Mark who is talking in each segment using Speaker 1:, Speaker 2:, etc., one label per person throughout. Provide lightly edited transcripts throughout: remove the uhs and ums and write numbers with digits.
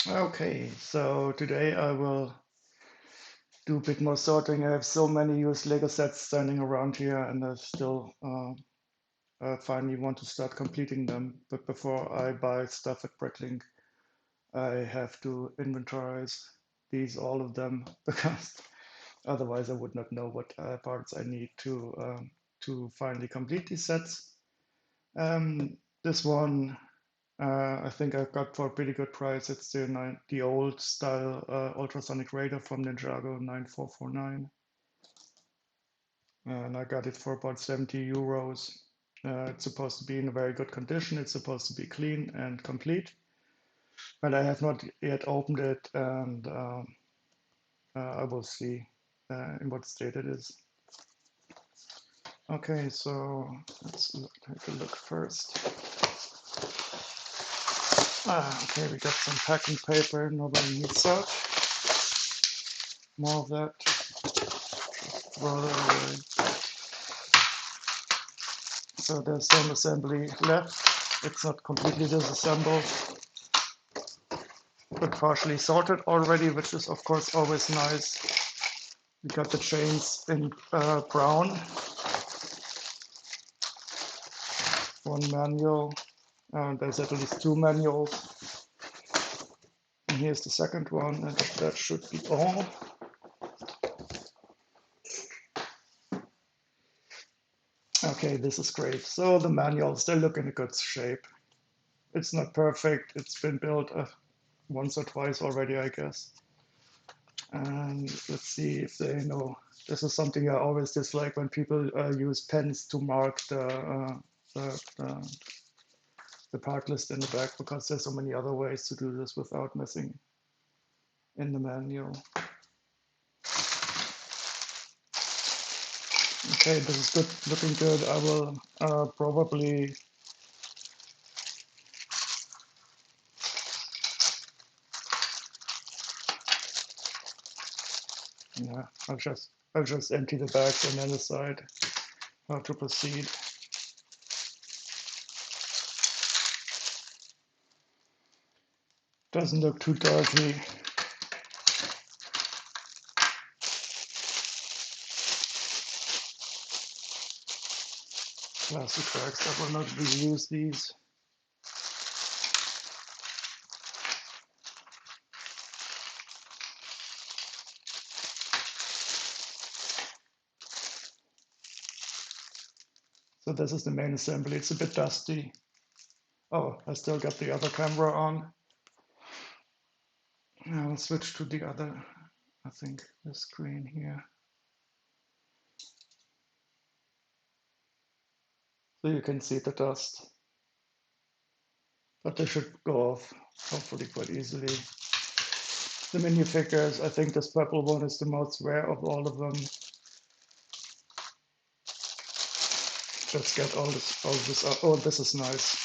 Speaker 1: Okay, so today I will do a bit more sorting. I have so many used Lego sets standing around here, and I still finally want to start completing them. But before I buy stuff at Bricklink, I have to inventorize all of them, because otherwise I would not know what parts I need to finally complete these sets. This one I think I got for a pretty good price. It's the old style ultrasonic radar from Ninjago 9449. And I got it for about 70 euros. It's supposed to be in a very good condition. It's supposed to be clean and complete. But I have not yet opened it, and I will see in what state it is. Okay, so let's take a look first. Okay, we got some packing paper. Nobody needs that. More of that. Throw that away. So there's some assembly left. It's not completely disassembled, but partially sorted already, which is of course always nice. We got the chains in brown. One manual. There's at least two manuals. And here's the second one, and that should be all. Okay, this is great. So the manuals, they look in a good shape. It's not perfect. It's been built once or twice already, I guess. And let's see if they know. This is something I always dislike, when people use pens to mark the part list in the back, because there's so many other ways to do this without messing in the manual. Okay, this is good, looking good. I will probably yeah, I'll just empty the bag and then decide how to proceed. Doesn't look too dirty. Plastic bags, I will not reuse these. So this is the main assembly. It's a bit dusty. Oh, I still got the other camera on. I'll switch to the other, I think, the screen here. So you can see the dust. But they should go off, hopefully, quite easily. The minifigures, I think this purple one is the most rare of all of them. Just get all this out. Oh, this is nice.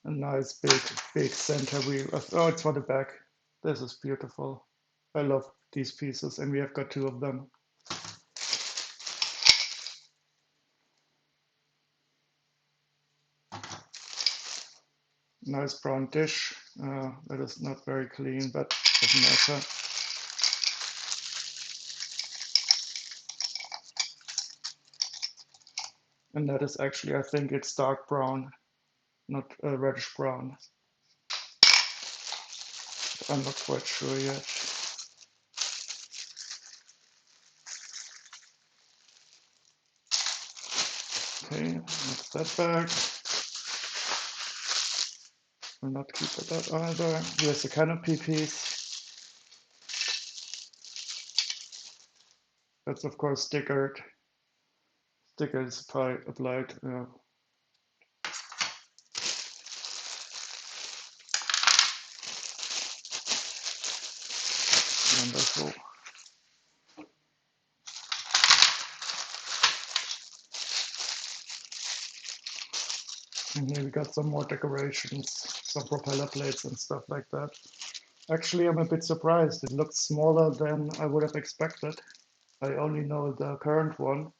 Speaker 1: A nice big center wheel. Oh, it's for the back. This is beautiful. I love these pieces, and we have got two of them. Nice brown dish. That is not very clean, but doesn't matter. And that is actually, I think it's dark brown, not reddish brown. I'm not quite sure yet. Okay, mix that back. Will not keep that either. Here's the canopy piece. That's of course stickered. Sticker is applied. Wonderful. And here we got some more decorations, some propeller plates and stuff like that. Actually, I'm a bit surprised. It looks smaller than I would have expected. I only know the current one,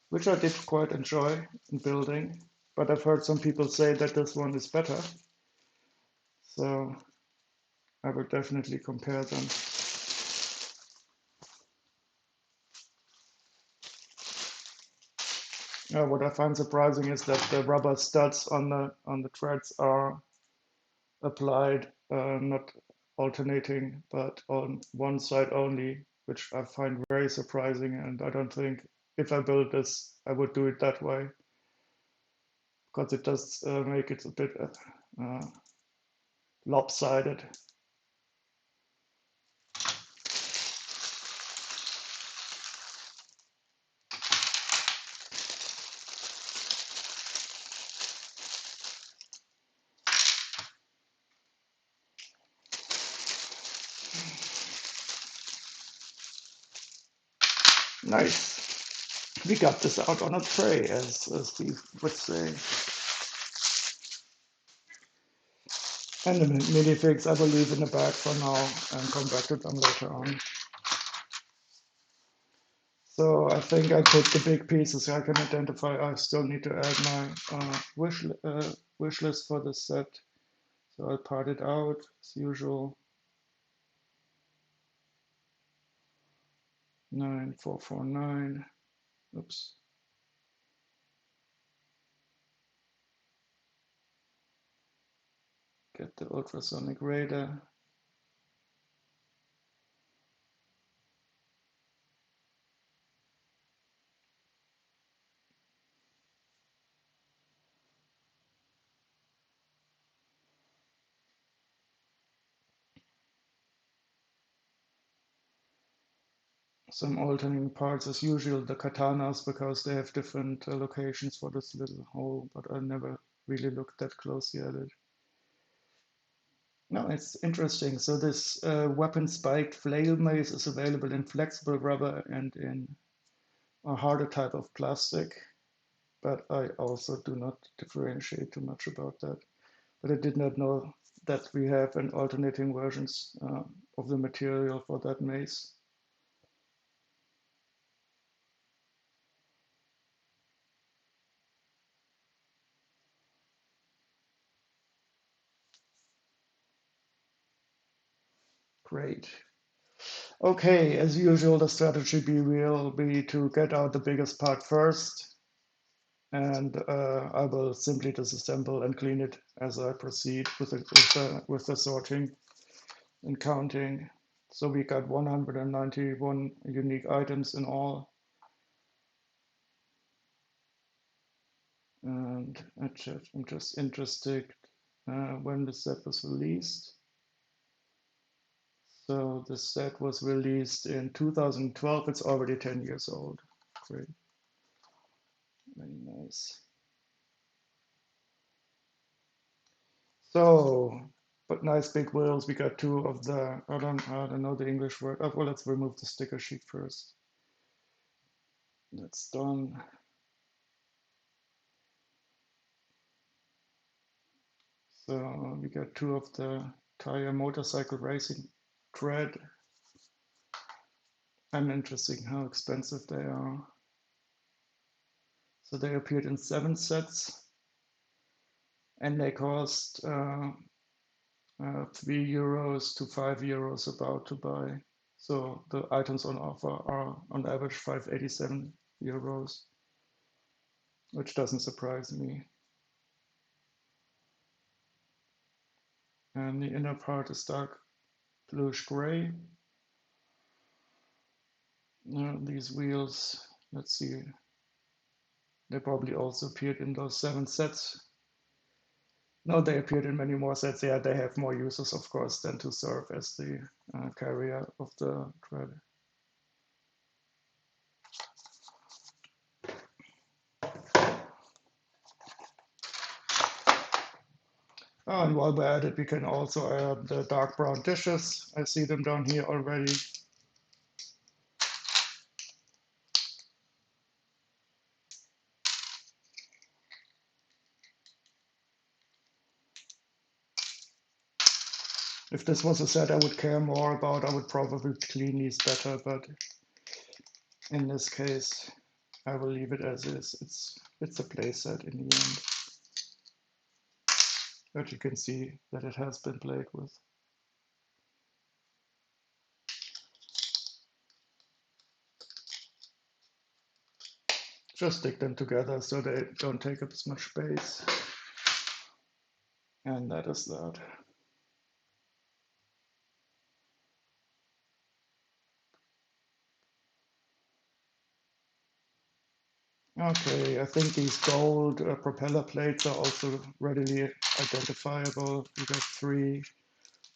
Speaker 1: which I did quite enjoy in building, but I've heard some people say that this one is better. So I will definitely compare them. What I find surprising is that the rubber studs on the threads are applied, not alternating, but on one side only, which I find very surprising. And I don't think if I build this, I would do it that way, because it does make it a bit lopsided. Nice. We got this out on a tray, as Steve would say. And the minifigs, I will leave in the bag for now and come back to them later on. So I think I put the big pieces I can identify. I still need to add my wish list for this set. So I'll part it out as usual. 9449. Oops. Get the ultrasonic radar. Some alternating parts as usual, the katanas, because they have different locations for this little hole, but I never really looked that closely at it. No, it's interesting. So this weapon spiked flail mace is available in flexible rubber and in a harder type of plastic, but I also do not differentiate too much about that. But I did not know that we have an alternating versions of the material for that mace. Great. Okay, as usual, the strategy will be to get out the biggest part first, and I will simply disassemble and clean it as I proceed with the sorting and counting. So we got 191 unique items in all. And I'm just interested when the set was released. So the set was released in 2012. It's already 10 years old. Great. Very nice. So, but nice big wheels. We got two of the, I don't know the English word. Oh, well, let's remove the sticker sheet first. That's done. So we got two of the tire motorcycle racing tread. I'm interested in how expensive they are. So they appeared in 7 sets, and they cost €3 to €5 about to buy. So the items on offer are on average €587, which doesn't surprise me. And the inner part is dark bluish gray. These wheels, let's see, they probably also appeared in those 7 sets. No, they appeared in many more sets. Yeah, they have more uses, of course, than to serve as the carrier of the tread. Oh, and while we're at it, we can also add the dark brown dishes. I see them down here already. If this was a set I would care more about, I would probably clean these better, but in this case, I will leave it as is. It's a play set in the end. but you can see that it has been played with. Just stick them together so they don't take up as much space. And that is that. Okay, I think these gold propeller plates are also readily identifiable. We got 3,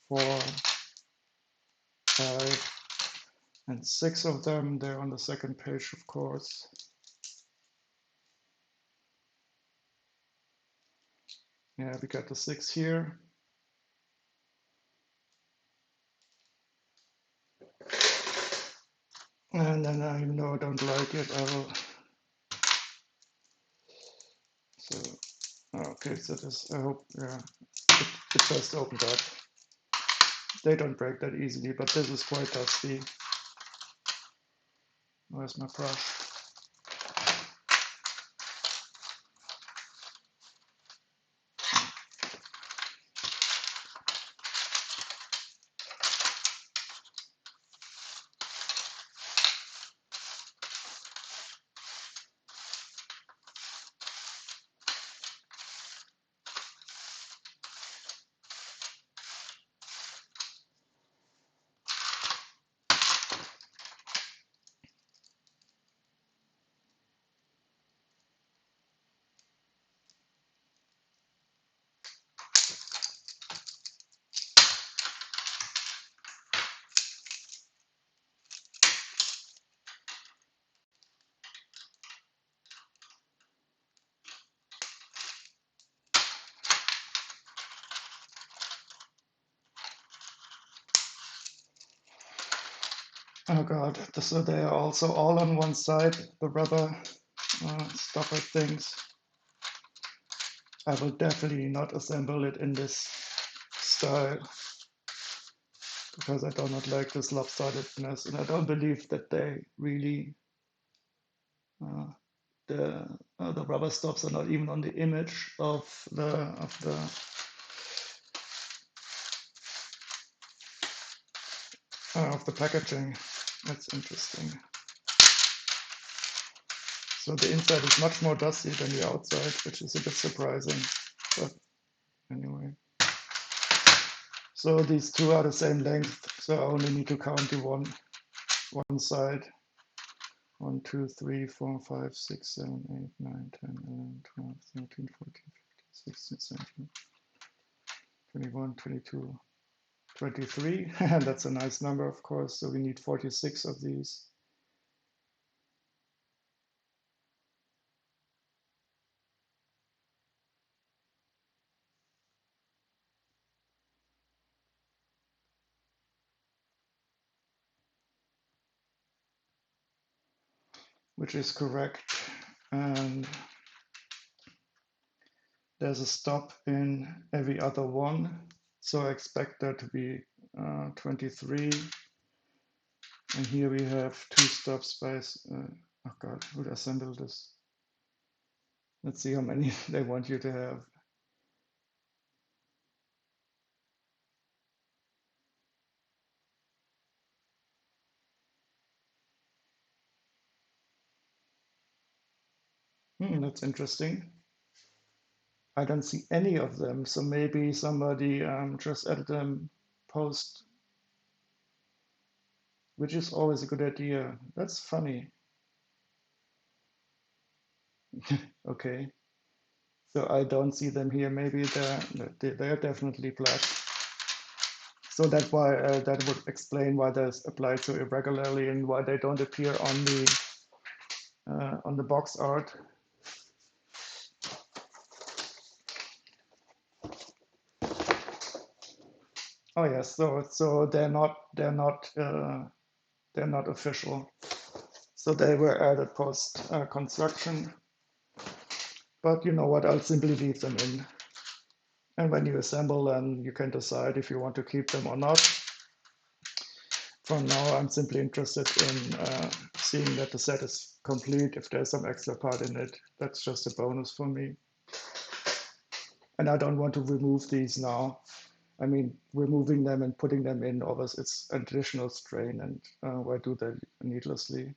Speaker 1: 4, 5, and 6 of them. They're on the second page, of course. Yeah, we got the 6 here. And then even though I don't like it, I will. So, okay, so this, I hope, yeah, it just opened up. They don't break that easily, but this is quite dusty. Where's my brush? Oh god, so they are also all on one side, the rubber stopper things. I will definitely not assemble it in this style because I do not like this lopsidedness, and I don't believe that they really the rubber stops are not even on the image of the packaging. That's interesting. So the inside is much more dusty than the outside, which is a bit surprising. But anyway. So these two are the same length, so I only need to count the one side. 1, 2, 3, 4, 5, 6, 7, 8, 9, 10, 11, 12, 13, 14, 15, 16, 17, 21, 22, 23. That's a nice number, of course. So we need 46 of these. Which is correct. And there's a stop in every other one. So I expect there to be 23. And here we have 2 stops by, oh god, who assembled this? Let's see how many they want you to have. That's interesting. I don't see any of them, so maybe somebody just added them post, which is always a good idea. That's funny. Okay, so I don't see them here. Maybe they're definitely black. So that would explain why they're applied so irregularly and why they don't appear on the box art. Oh yes, so they're not official. So they were added post construction. But you know what? I'll simply leave them in. And when you assemble, then you can decide if you want to keep them or not. For now, I'm simply interested in seeing that the set is complete. If there's some extra part in it, that's just a bonus for me. And I don't want to remove these now. I mean, removing them and putting them in, obviously, it's additional strain, and why do that needlessly?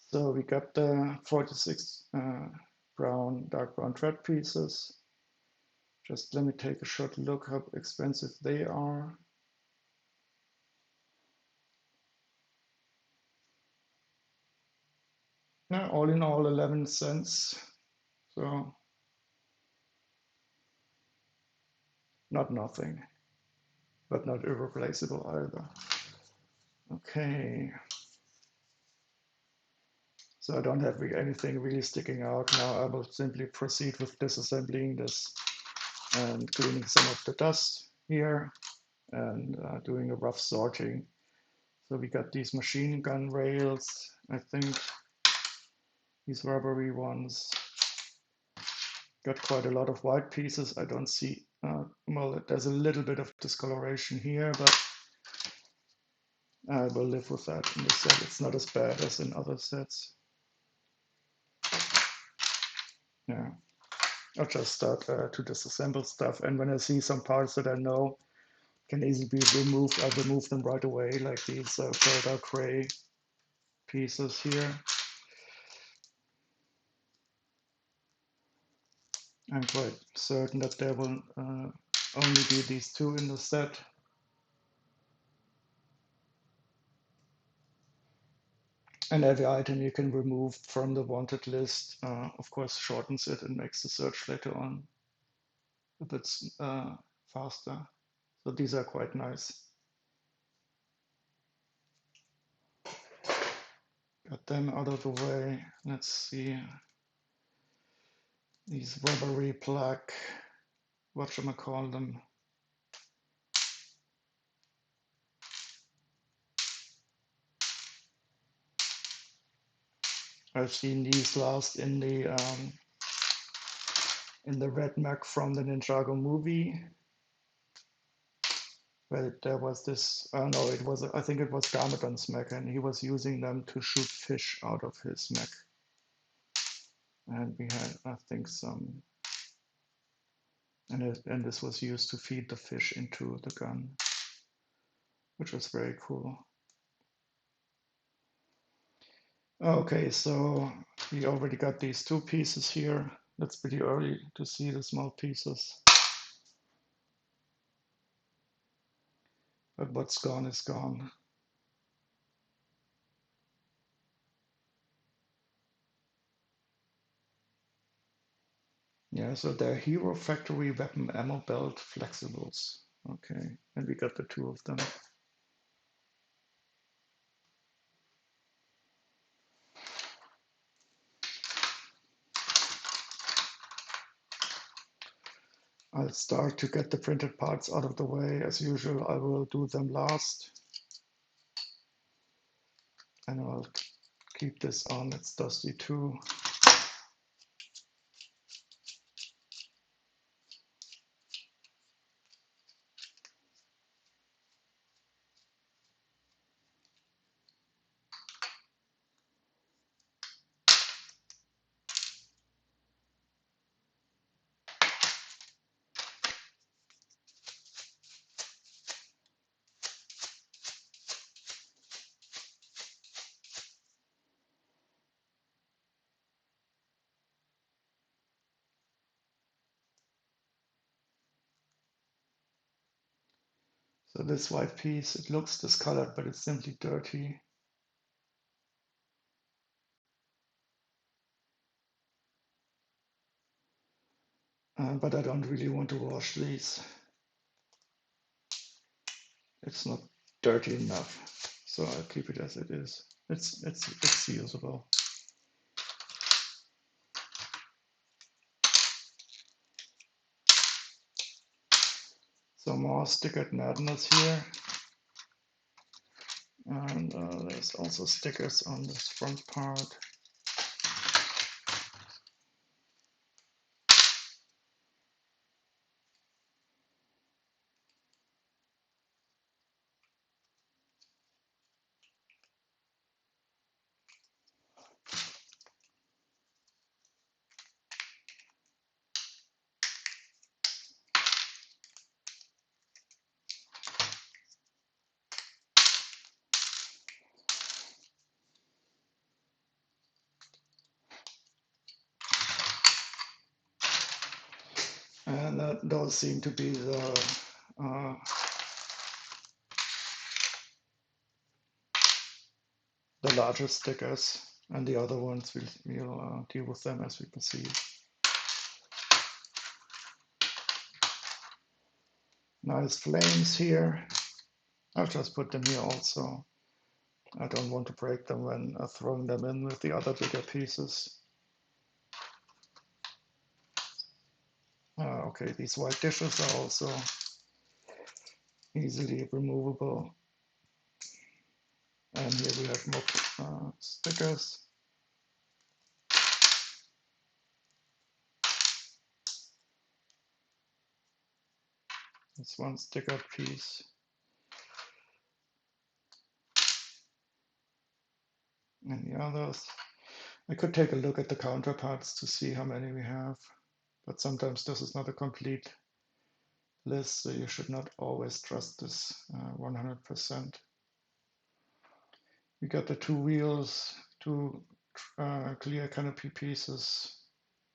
Speaker 1: So we got the 46 dark brown thread pieces. Just let me take a short look how expensive they are. Yeah, all in all, 11 cents. So not nothing, but not irreplaceable either. Okay. So I don't have anything really sticking out now. I will simply proceed with disassembling this and cleaning some of the dust here and doing a rough sorting. So we got these machine gun rails, I think, these rubbery ones. Got quite a lot of white pieces. I don't see, well, there's a little bit of discoloration here, but I will live with that in this set. It's not as bad as in other sets. Yeah, I'll just start to disassemble stuff. And when I see some parts that I know can easily be removed, I'll remove them right away, like these pearl gray pieces here. I'm quite certain that there will only be these two in the set. And every item you can remove from the wanted list, of course, shortens it and makes the search later on a bit faster. So these are quite nice. Got them out of the way. Let's see. These rubbery black, what should I call them? I've seen these last in the red mech from the Ninjago movie. Where there was this, no, it was, I think it was Garmadon's mech, and he was using them to shoot fish out of his mech. And we had, I think, some, and this was used to feed the fish into the gun, which was very cool. Okay, so we already got these two pieces here. That's pretty early to see the small pieces. But what's gone is gone. Yeah, so they're Hero Factory Weapon Ammo Belt Flexibles. Okay, and we got the two of them. I'll start to get the printed parts out of the way. As usual, I will do them last. And I'll keep this on, it's dusty too. So this white piece, it looks discolored, but it's simply dirty. But I don't really want to wash these. It's not dirty enough, so I'll keep it as it is. It's usable. So more stickered madness here. And there's also stickers on this front part. And those seem to be the largest stickers, and the other ones we'll deal with them as we proceed. Nice flames here. I'll just put them here also. I don't want to break them when throwing them in with the other bigger pieces. Okay, these white dishes are also easily removable. And here we have more stickers. This one sticker piece. And the others. I could take a look at the counterparts to see how many we have, but sometimes this is not a complete list, so you should not always trust this 100%. We got the two wheels, two clear canopy pieces,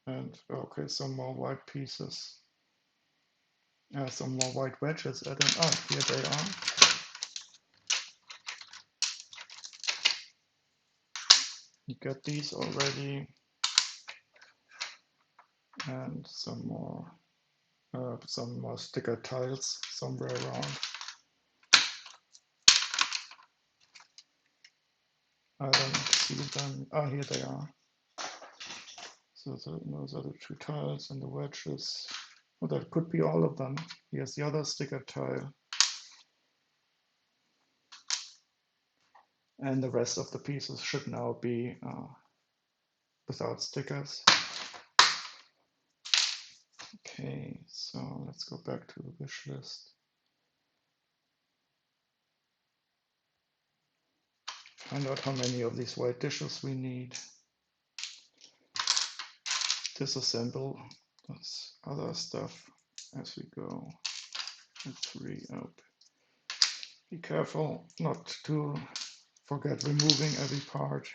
Speaker 1: and okay, some more white pieces. Some more white wedges added. Oh, here they are. You got these already, and some more sticker tiles somewhere around. I don't see them. Ah, here they are. So those are the two tiles and the wedges. Oh, that could be all of them. Here's the other sticker tile. And the rest of the pieces should now be without stickers. Okay, so let's go back to the wish list. Find out how many of these white dishes we need. Disassemble this other stuff as we go. Let's re-up. Be careful not to forget removing every part.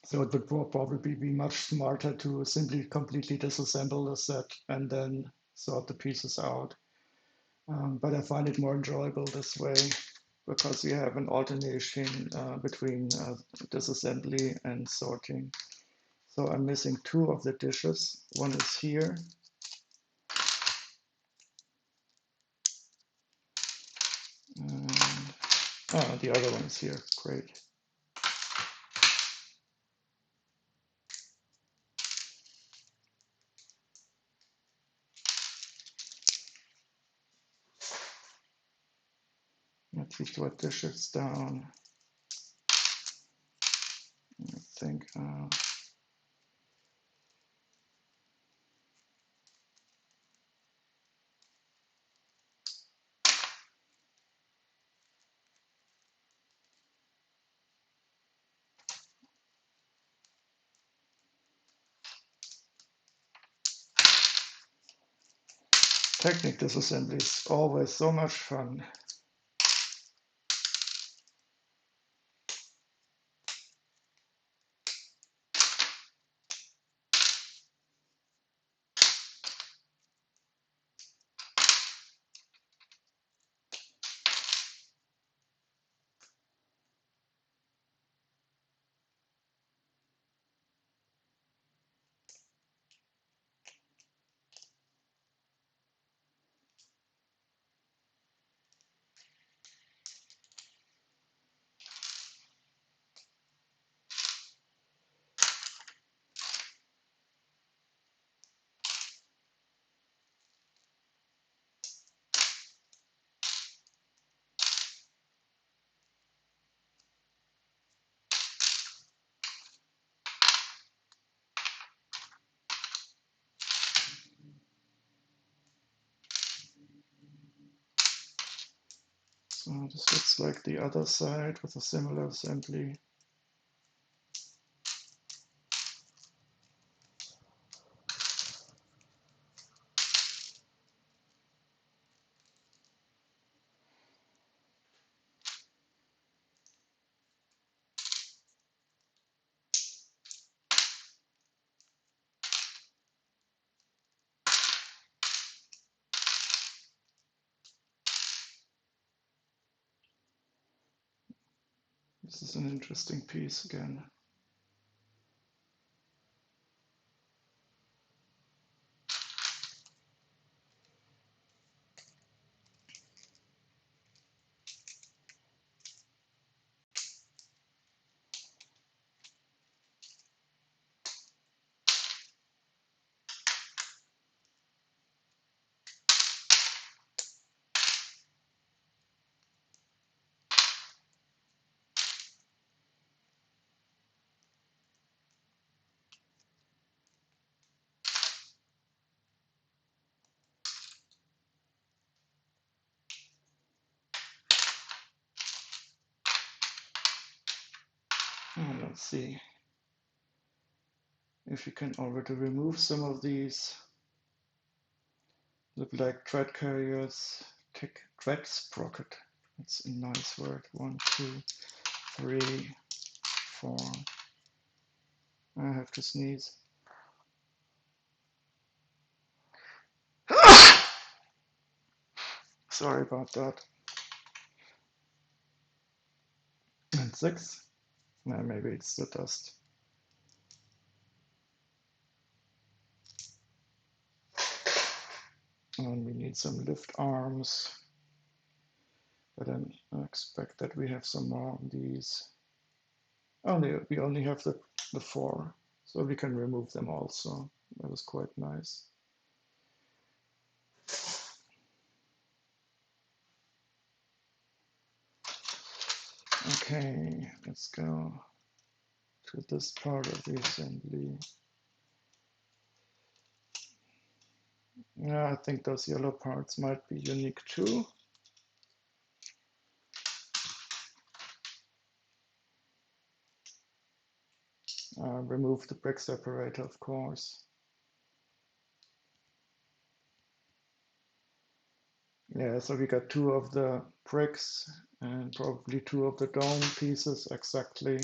Speaker 1: So it would probably be much smarter to simply completely disassemble the set and then sort the pieces out. But I find it more enjoyable this way because you have an alternation between disassembly and sorting. So I'm missing two of the dishes. One is here. And the other one is here. Great. Let's see what dishes down. I think technic disassembly is always so much fun. So this looks like the other side with a similar assembly. This is an interesting piece again. And let's see if you can already remove some of these. Look like thread carriers. Tick thread sprocket. That's a nice word. 1, 2, 3, 4. I have to sneeze. Sorry about that. And 6. Maybe it's the dust. And we need some lift arms. But then I expect that we have some more of these. We only have the 4, so we can remove them also. That was quite nice. Okay, let's go to this part of the assembly. Yeah, I think those yellow parts might be unique too. Remove the brick separator, of course. Yeah, so we got 2 of the bricks and probably 2 of the dome pieces exactly.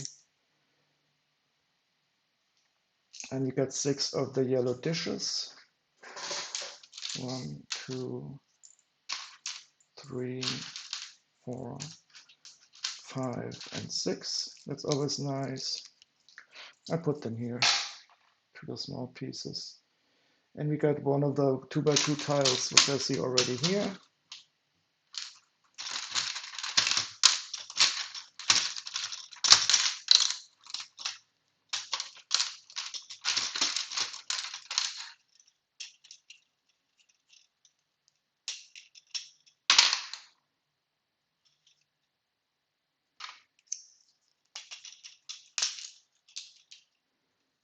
Speaker 1: And we got 6 of the yellow dishes. 1, 2, 3, 4, 5, and 6. That's always nice. I put them here to the small pieces. And we got 1 of the 2x2 tiles, which I see already here.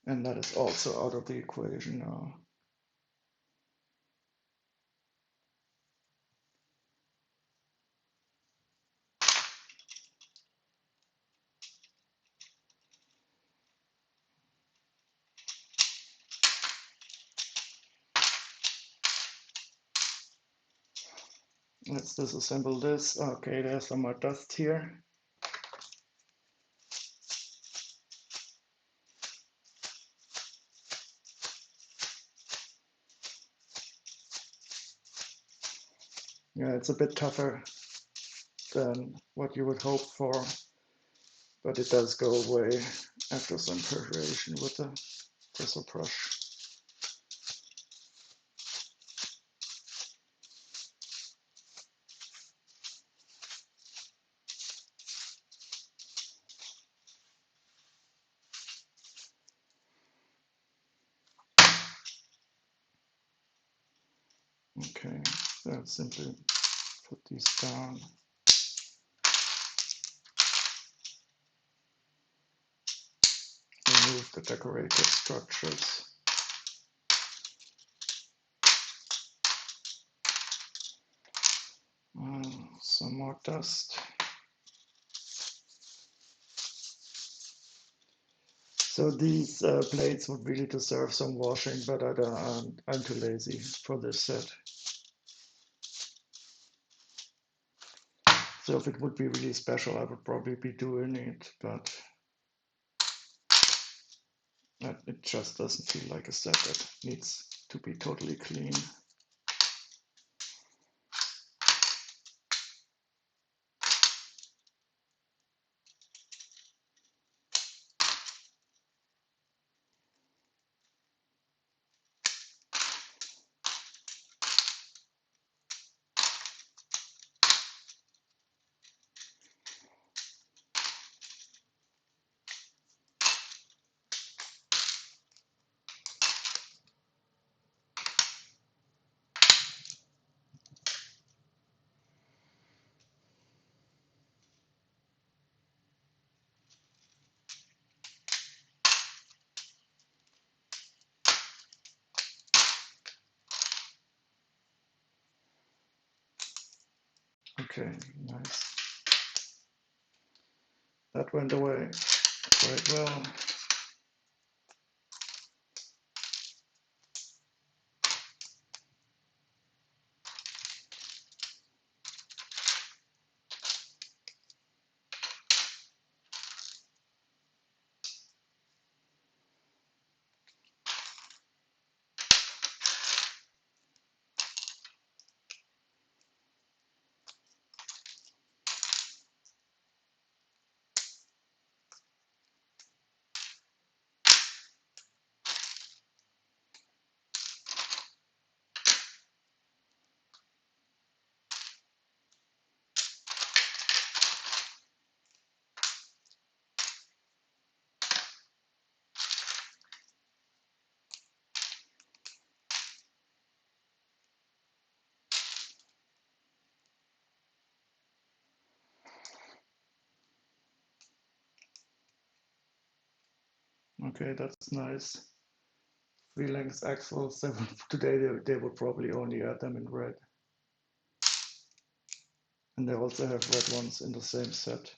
Speaker 1: And that is also out of the equation now. Let's disassemble this. Okay, there's some more dust here. Yeah, it's a bit tougher than what you would hope for, but it does go away after some perforation with the bristle brush. Okay, so simply put these down. Remove the decorative structures. some more dust. So these plates would really deserve some washing, but I'm too lazy for this set. So if it would be really special, I would probably be doing it, but it just doesn't feel like a set that needs to be totally clean. Okay, nice. That went away quite well. Okay, that's nice. 3-length axles. Today they would probably only add them in red. And they also have red ones in the same set.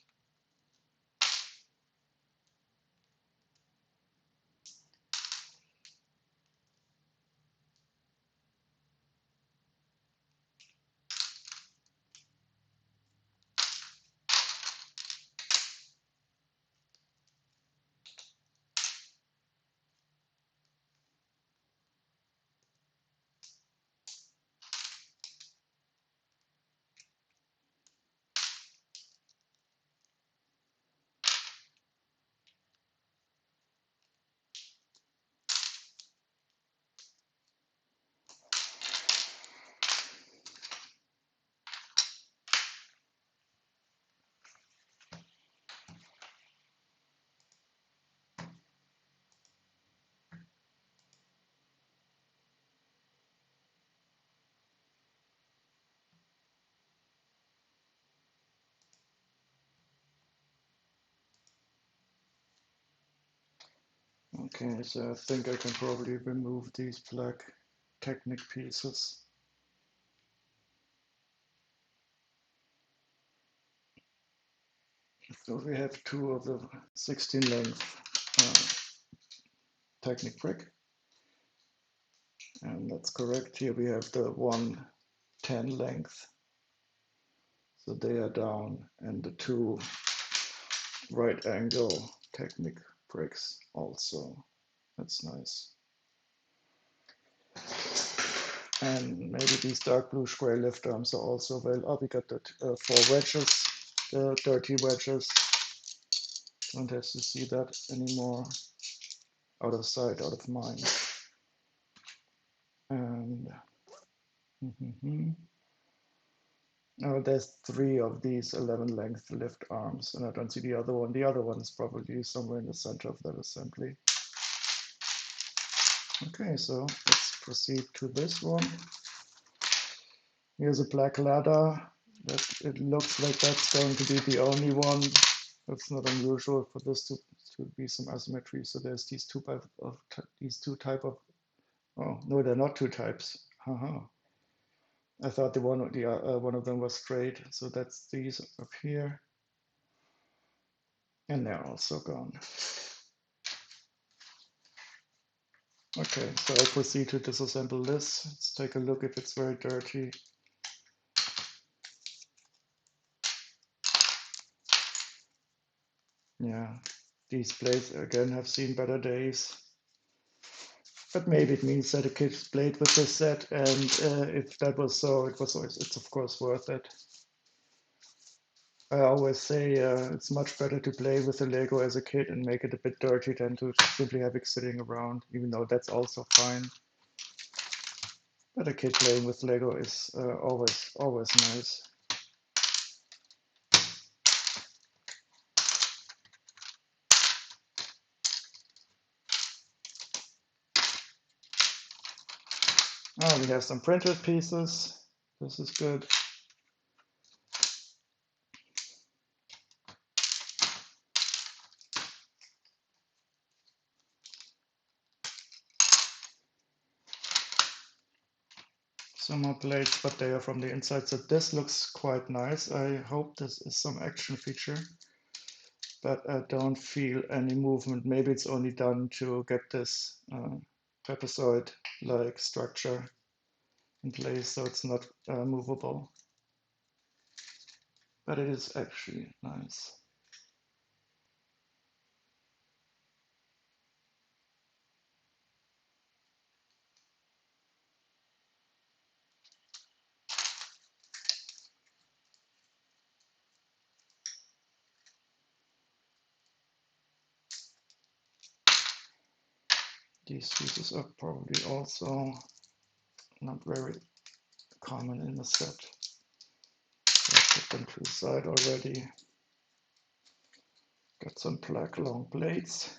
Speaker 1: Okay, so I think I can probably remove these black Technic pieces. So we have 2 of the 16 length Technic brick. And that's correct. Here we have the 110 length. So they are down, and the 2 right angle Technic bricks also. That's nice. And maybe these dark blue square lift arms are also well. Oh, we got the 4 wedges, the dirty wedges. Don't have to see that anymore. Out of sight, out of mind. And oh, there's 3 of these 11 length lift arms, and I don't see the other one. The other one is probably somewhere in the center of that assembly. Okay, so let's proceed to this one. Here's a black ladder. It looks like that's going to be the only one. It's not unusual for this to be some asymmetry. So there's these two type of. Oh no, they're not 2 types. Haha. I thought one of them was straight, so that's these up here, and they're also gone. Okay, so I proceed to disassemble this. Let's take a look if it's very dirty. Yeah, these blades again have seen better days. But maybe it means that a kid played with this set, and if that was so, it's of course worth it. I always say it's much better to play with the Lego as a kid and make it a bit dirty than to simply have it sitting around, even though that's also fine. But a kid playing with Lego is always nice. Oh, we have some printed pieces. This is good. Some more blades, but they are from the inside. So this looks quite nice. I hope this is some action feature, but I don't feel any movement. Maybe it's only done to get this trapezoid-like structure in place, so it's not movable. But it is actually nice. These pieces are probably also not very common in the set. I put them to the side already. Got some black long blades.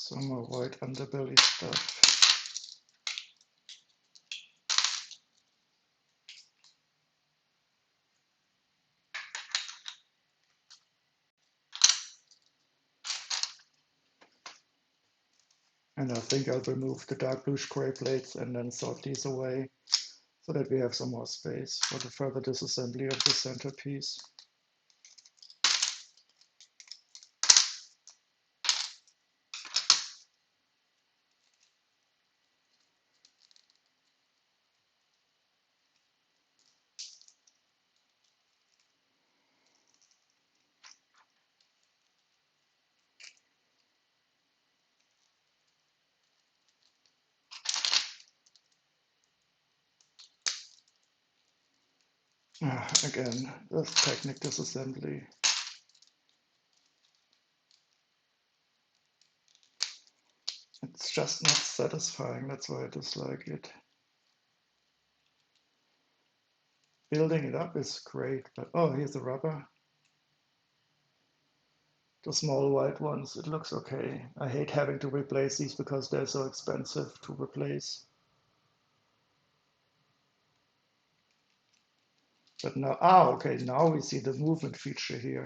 Speaker 1: Some more white underbelly stuff. And I think I'll remove the dark bluish gray plates and then sort these away so that we have some more space for the further disassembly of the centerpiece. Again, this technique disassembly. It's just not satisfying, that's why I dislike it. Building it up is great, but oh, here's the rubber. The small white ones, it looks okay. I hate having to replace these because they're so expensive to replace. But now, okay, now we see the movement feature here.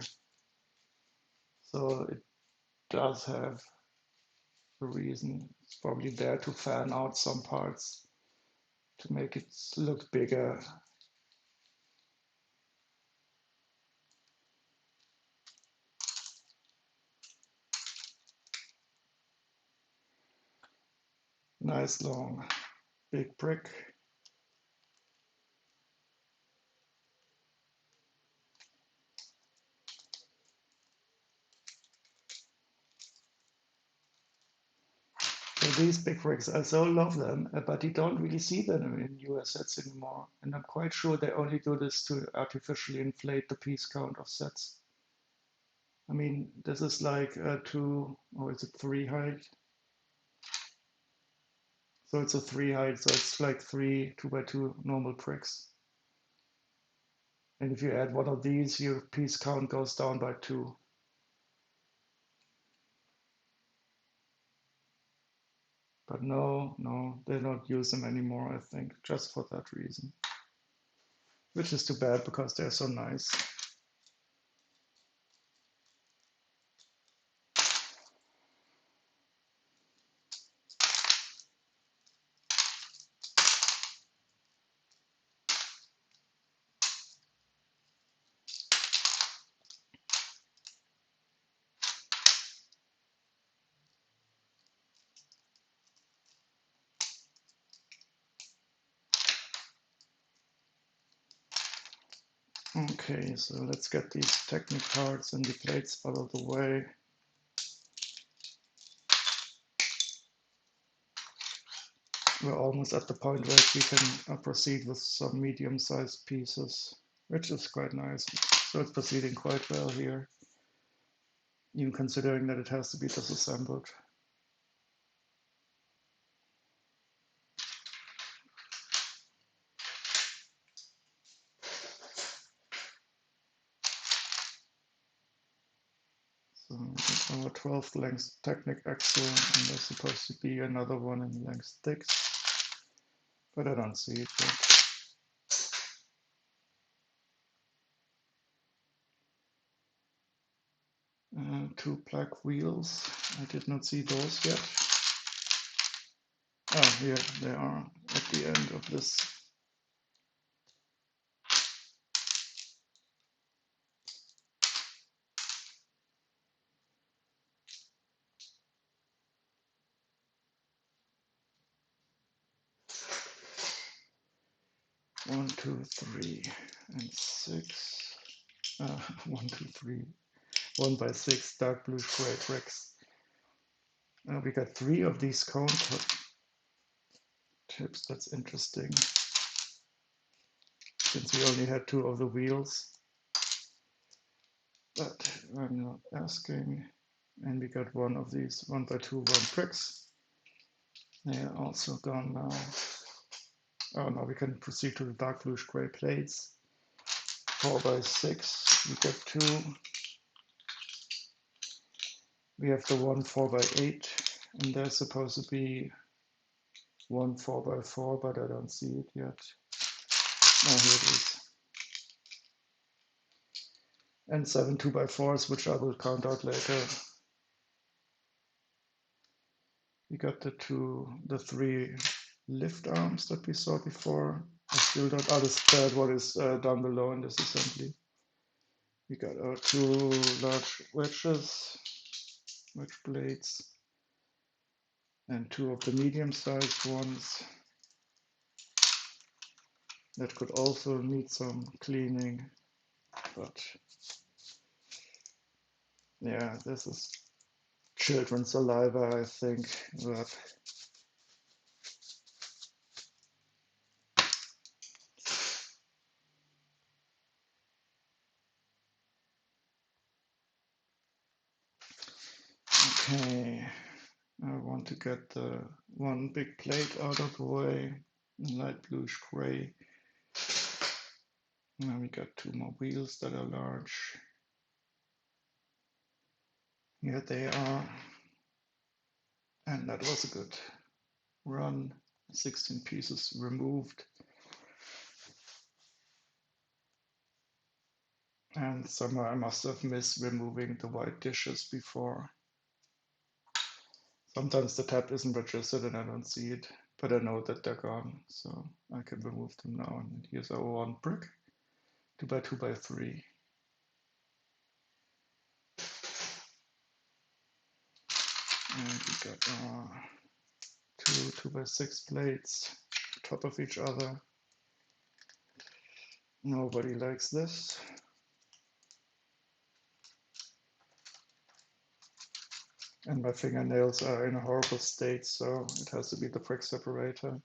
Speaker 1: So it does have a reason. It's probably there to fan out some parts to make it look bigger. Nice long big brick. So these big bricks, I so love them, but you don't really see them in US sets anymore. And I'm quite sure they only do this to artificially inflate the piece count of sets. I mean, this is like 2, or is it 3 height? So it's a 3 height, so it's like 3 2x2 normal bricks. And if you add one of these, your piece count goes down by 2. But no, they don't use them anymore, I think, just for that reason. Which is too bad because they're so nice. Okay, so let's get these technic parts and the plates out of the way. We're almost at the point where we can proceed with some medium-sized pieces, which is quite nice. So it's proceeding quite well here, even considering that it has to be disassembled. So it's our 12th length Technic axle, and there's supposed to be another one in length 6, but I don't see it yet. Two black wheels, I did not see those yet. Oh, here they are at the end of this. One, two, three, and 6. 1, 2, 3. 1 by 6 dark blue gray bricks. We got 3 of these cone tips. That's interesting. Since we only had 2 of the wheels. But I'm not asking. And we got 1 of these 1 by 2 round bricks. They are also gone now. Oh, now we can proceed to the dark bluish gray plates. 4 by 6. We got 2. We have the one 4 by 8, and there's supposed to be one 4 by 4, but I don't see it yet. Oh, here it is. And 7 2 by 4s, which I will count out later. We got the 3 lift arms that we saw before. I still don't understand what is down below in this assembly. We got our 2 large wedge blades, and 2 of the medium-sized ones. That could also need some cleaning, but yeah, this is children's saliva, I think. But okay, I want to get the one big plate out of the way, light bluish gray. Now we got 2 more wheels that are large. Here they are. And that was a good run. 16 pieces removed. And somehow I must have missed removing the white dishes before. Sometimes the tab isn't registered and I don't see it, but I know that they're gone, so I can remove them now. And here's our 1 brick, 2 by 2 by 3. And we got our 2 2 by 6 plates on top of each other. Nobody likes this. And my fingernails are in a horrible state, so it has to be the brick separator.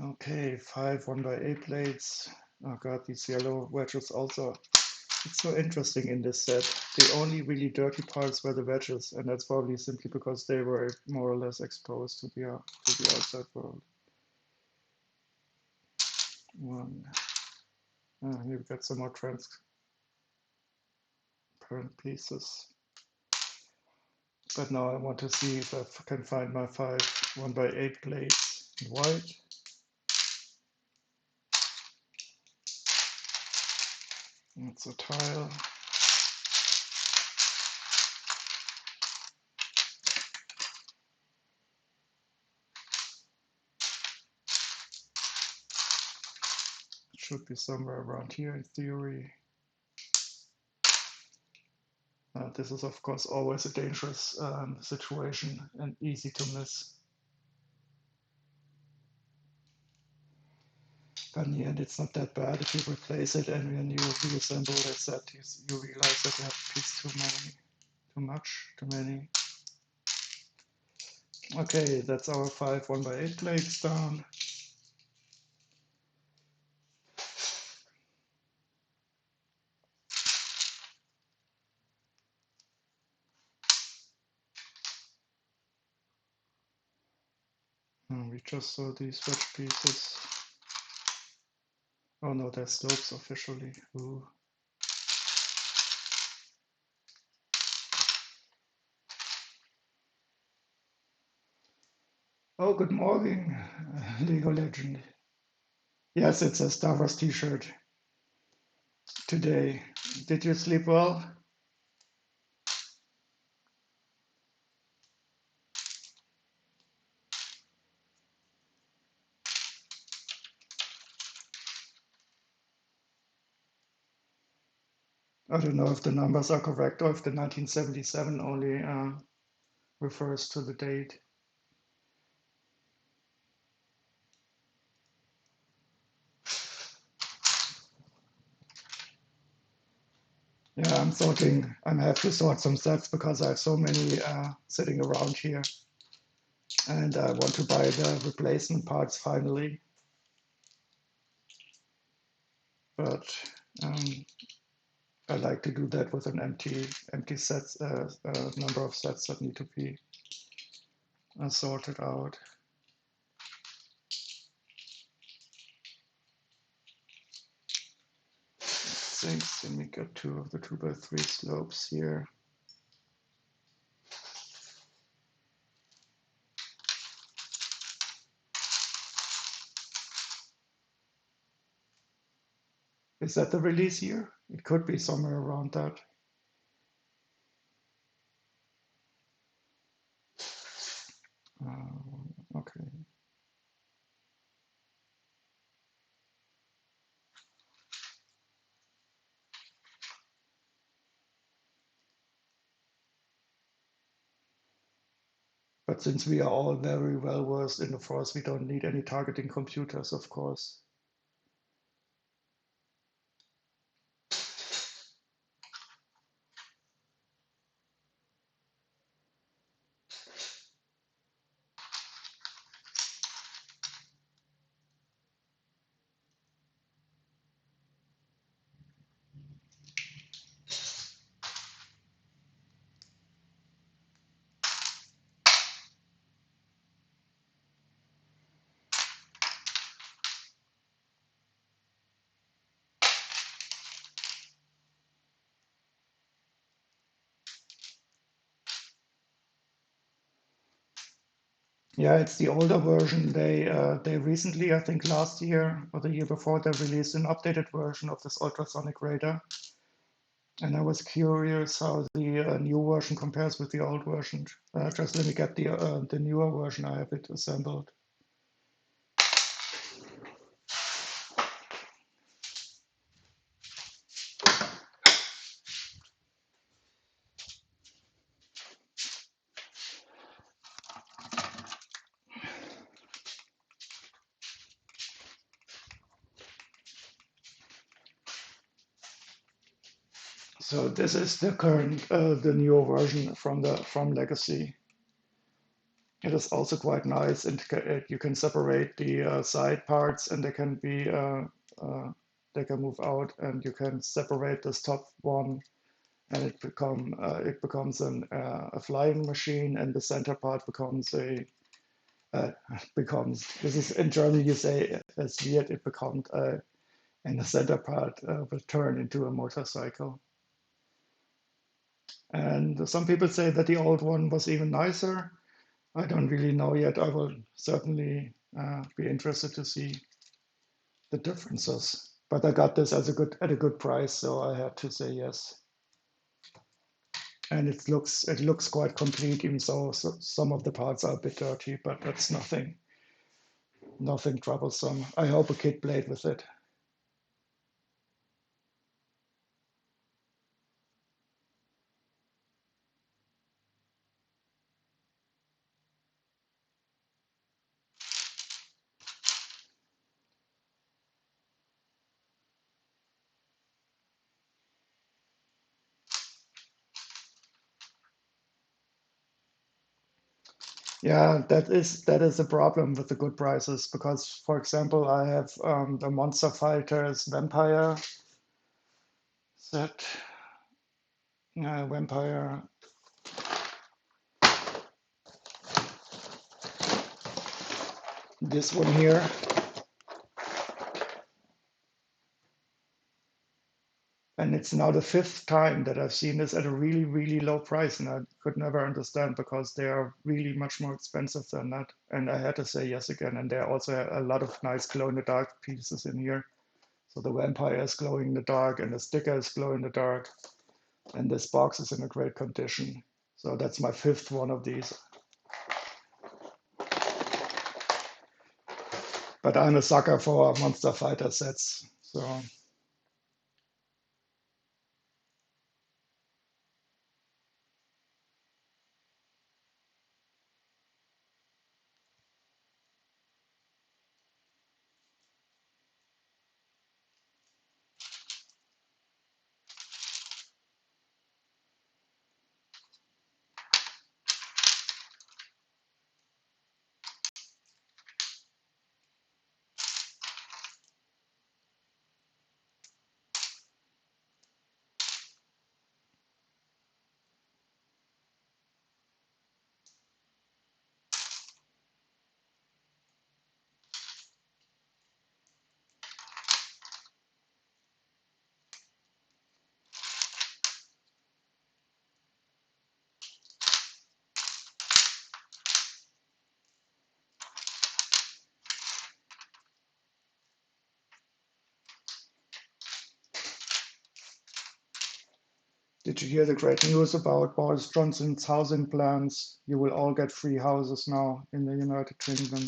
Speaker 1: Okay, 5 1 by 8 plates. Oh god, these yellow wedges also It's so interesting in this set. The only really dirty parts were the wedges, and that's probably simply because they were more or less exposed to the outside world. One. Here we got some more transparent pieces. But now I want to see if I can find my 5 1x8 blades in white. That's a tile. It should be somewhere around here in theory. This is of course always a dangerous situation and easy to miss. But in the end, it's not that bad if you replace it, and when you reassemble that set, you realize that you have a piece too many. Okay, that's our 5 1x8 blades down. We just saw these wedge pieces. Oh no, they're slopes officially. Ooh. Oh, good morning, Lego Legend. Yes, it's a Star Wars t-shirt today. Did you sleep well? I don't know if the numbers are correct or if the 1977 only refers to the date. Yeah, I'm sorting. I have to sort some sets because I have so many sitting around here. And I want to buy the replacement parts finally. But I like to do that with an empty sets, number of sets that need to be sorted out. Thanks, and we got 2 of the 2x3 slopes here. Is that the release year? It could be somewhere around that. Okay. But since we are all very well versed in the Force, we don't need any targeting computers, of course. Yeah, it's the older version. They recently, I think last year or the year before, they released an updated version of this ultrasonic radar. And I was curious how the new version compares with the old version. Just let me get the newer version. I have it assembled. So this is the current, the newer version from Legacy. It is also quite nice, and you can separate the side parts, and they can be they can move out, and you can separate this top one, and it becomes a flying machine, and the center part becomes uh, this is in German you say as weird, it becomes and the center part will turn into a motorcycle. And some people say that the old one was even nicer. I don't really know yet. I will certainly be interested to see the differences. But I got this as at a good price, so I had to say yes. And it looks quite complete, even though some of the parts are a bit dirty, but that's nothing troublesome. I hope a kid played with it. Yeah, that is a problem with the good prices because, for example, I have the Monster Fighters Vampire set, Vampire. This one here, and it's now the fifth time that I've seen this at a really, really low price, and I could never understand because they are really much more expensive than that. And I had to say yes again. And there are also a lot of nice glow-in-the-dark pieces in here. So the vampire is glowing in the dark, and the sticker is glow in the dark, and this box is in a great condition. So that's my fifth one of these. But I'm a sucker for Monster Fighter sets. So did you hear the great news about Boris Johnson's housing plans? You will all get free houses now in the United Kingdom.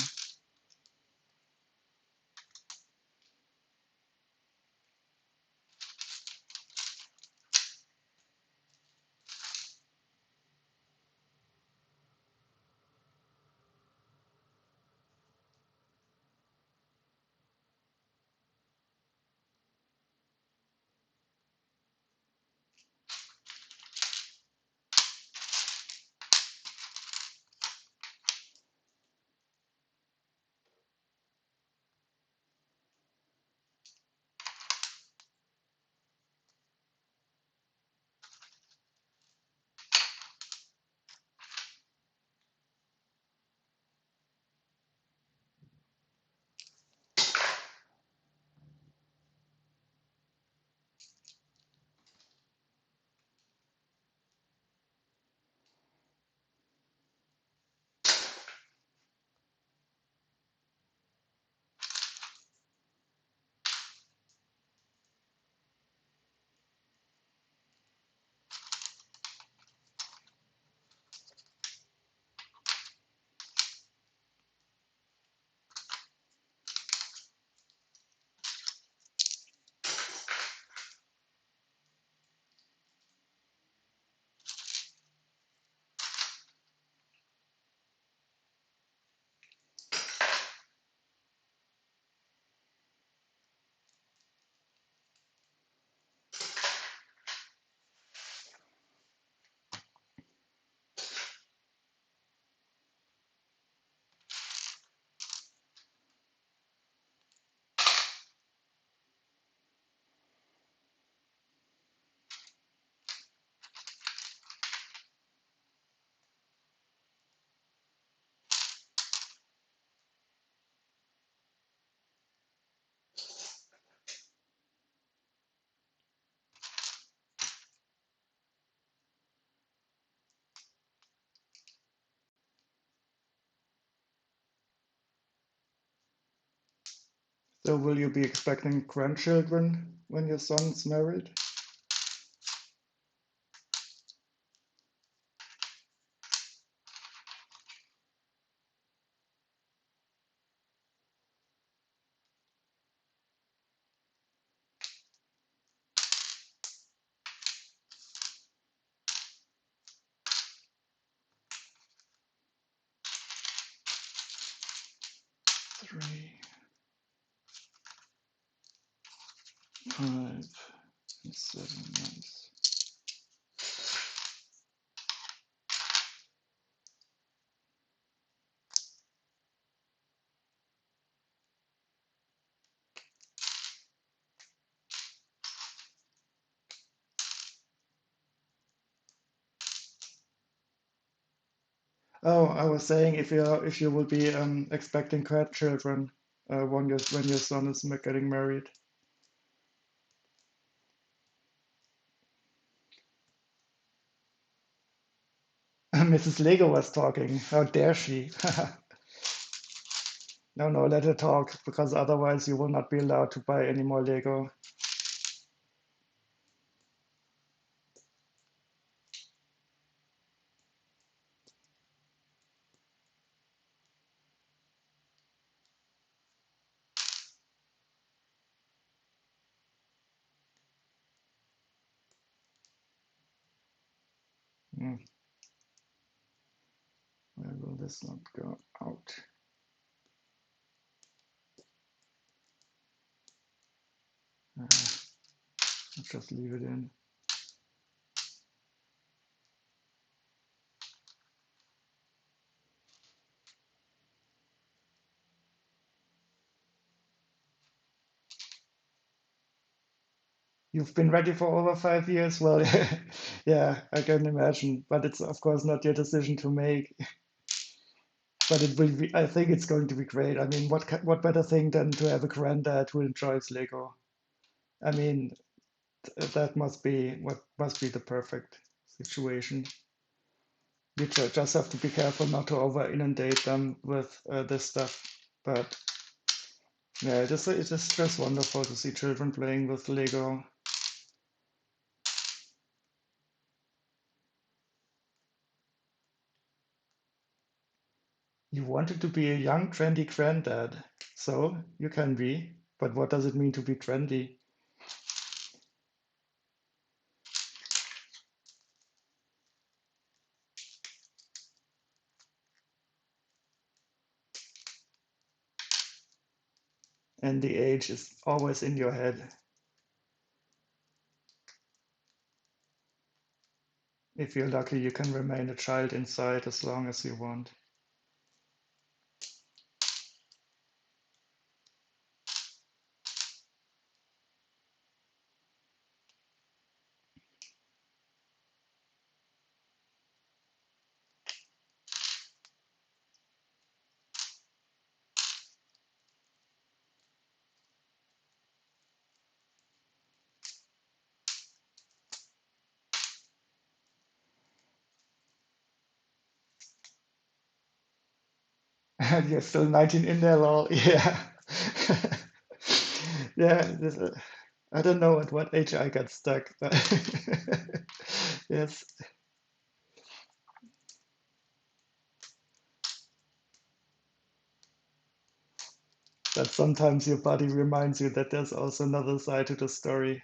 Speaker 1: So will you be expecting grandchildren when your son's married? Three, 5, and 7, nice. Oh, I was saying if you will be expecting grandchildren when your son is getting married. Mrs. Lego was talking. How dare she? No, no, let her talk, because otherwise you will not be allowed to buy any more Lego. Hmm, where will this not go out? I'll just leave it in. You've been ready for over 5 years? Well, yeah, I can imagine, but it's of course not your decision to make. But it will be, I think it's going to be great. I mean, what better thing than to have a granddad who enjoys Lego? I mean, that must be the perfect situation. You just have to be careful not to over inundate them with this stuff. But yeah, it is just wonderful to see children playing with Lego. You wanted to be a young, trendy granddad, so you can be. But what does it mean to be trendy? And the age is always in your head. If you're lucky, you can remain a child inside as long as you want. And you're still 19 in there, lol. Yeah. Yeah, I don't know at what age I got stuck, but yes, but sometimes your body reminds you that there's also another side to the story.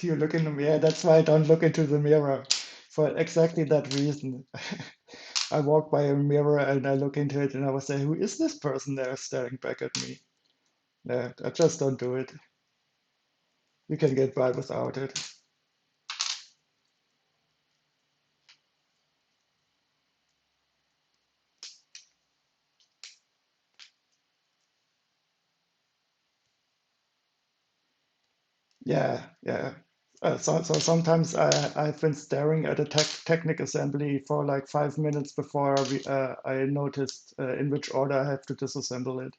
Speaker 1: You look in the mirror. That's why I don't look into the mirror. For exactly that reason. I walk by a mirror and I look into it and I will say, who is this person there staring back at me? Yeah, I just don't do it. You can get by without it. Yeah, yeah. So sometimes I've been staring at a technic assembly for like 5 minutes before I noticed in which order I have to disassemble it.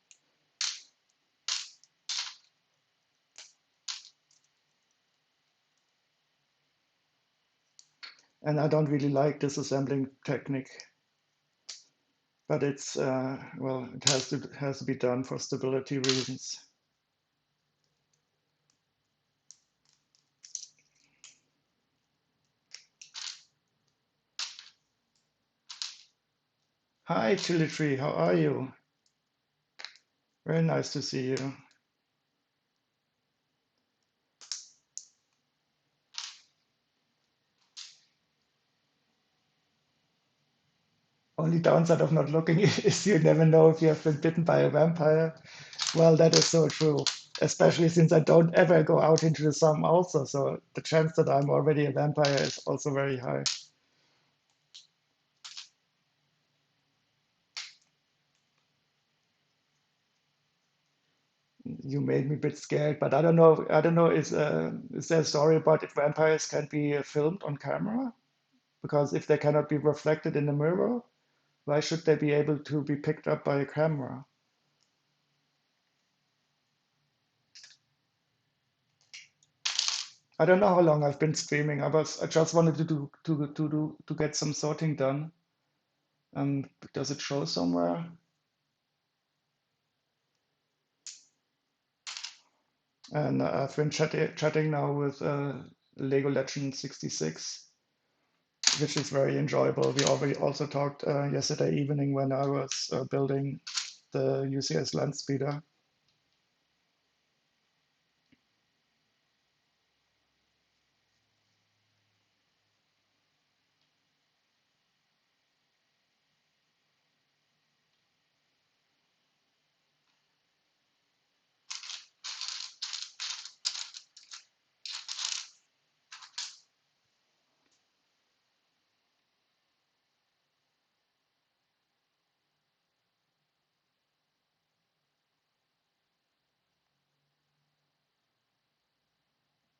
Speaker 1: And I don't really like disassembling technic, but it's well, it has to be done for stability reasons. Hi, Chili Tree, how are you? Very nice to see you. Only downside of not looking is you never know if you have been bitten by a vampire. Well, that is so true, especially since I don't ever go out into the sun also, so the chance that I'm already a vampire is also very high. You made me a bit scared, but I don't know. I don't know. Is there a story about if vampires can be filmed on camera? Because if they cannot be reflected in the mirror, why should they be able to be picked up by a camera? I don't know how long I've been streaming. I just wanted to get some sorting done. Does it show somewhere? And I've been chatting now with Lego Legend 66, which is very enjoyable. We already also talked yesterday evening when I was building the UCS land speeder.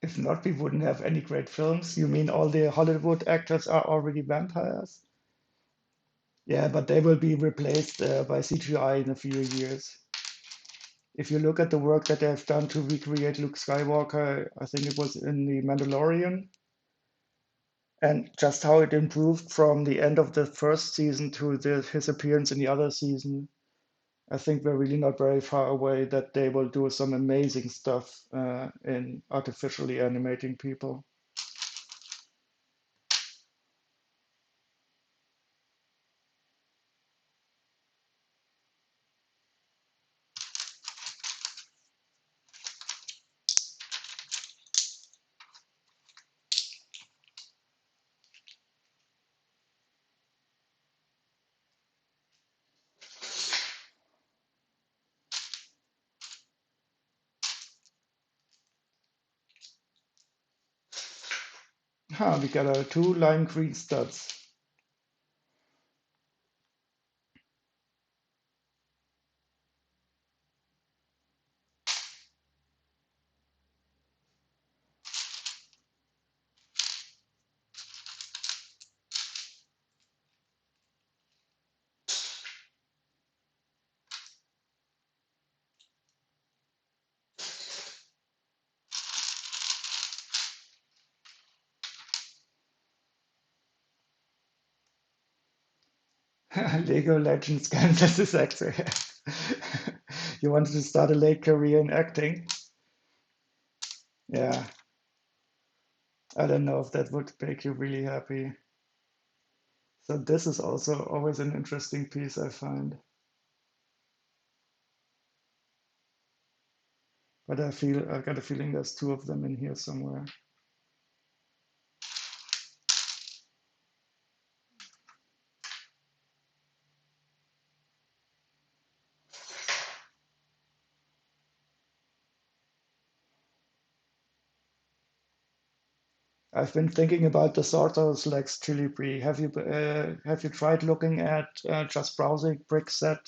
Speaker 1: If not, we wouldn't have any great films. You mean all the Hollywood actors are already vampires? Yeah, but they will be replaced by CGI in a few years. If you look at the work that they have done to recreate Luke Skywalker, I think it was in The Mandalorian, and just how it improved from the end of the first season to his appearance in the other season, I think we're really not very far away that they will do some amazing stuff in artificially animating people. We got two lime green studs. Lego Legends Kansas is actually. You wanted to start a late career in acting? Yeah, I don't know if that would make you really happy. So this is also always an interesting piece I find. But I got a feeling there's two of them in here somewhere. I've been thinking about the sorters like chili brie. Have you tried looking at just browsing brick set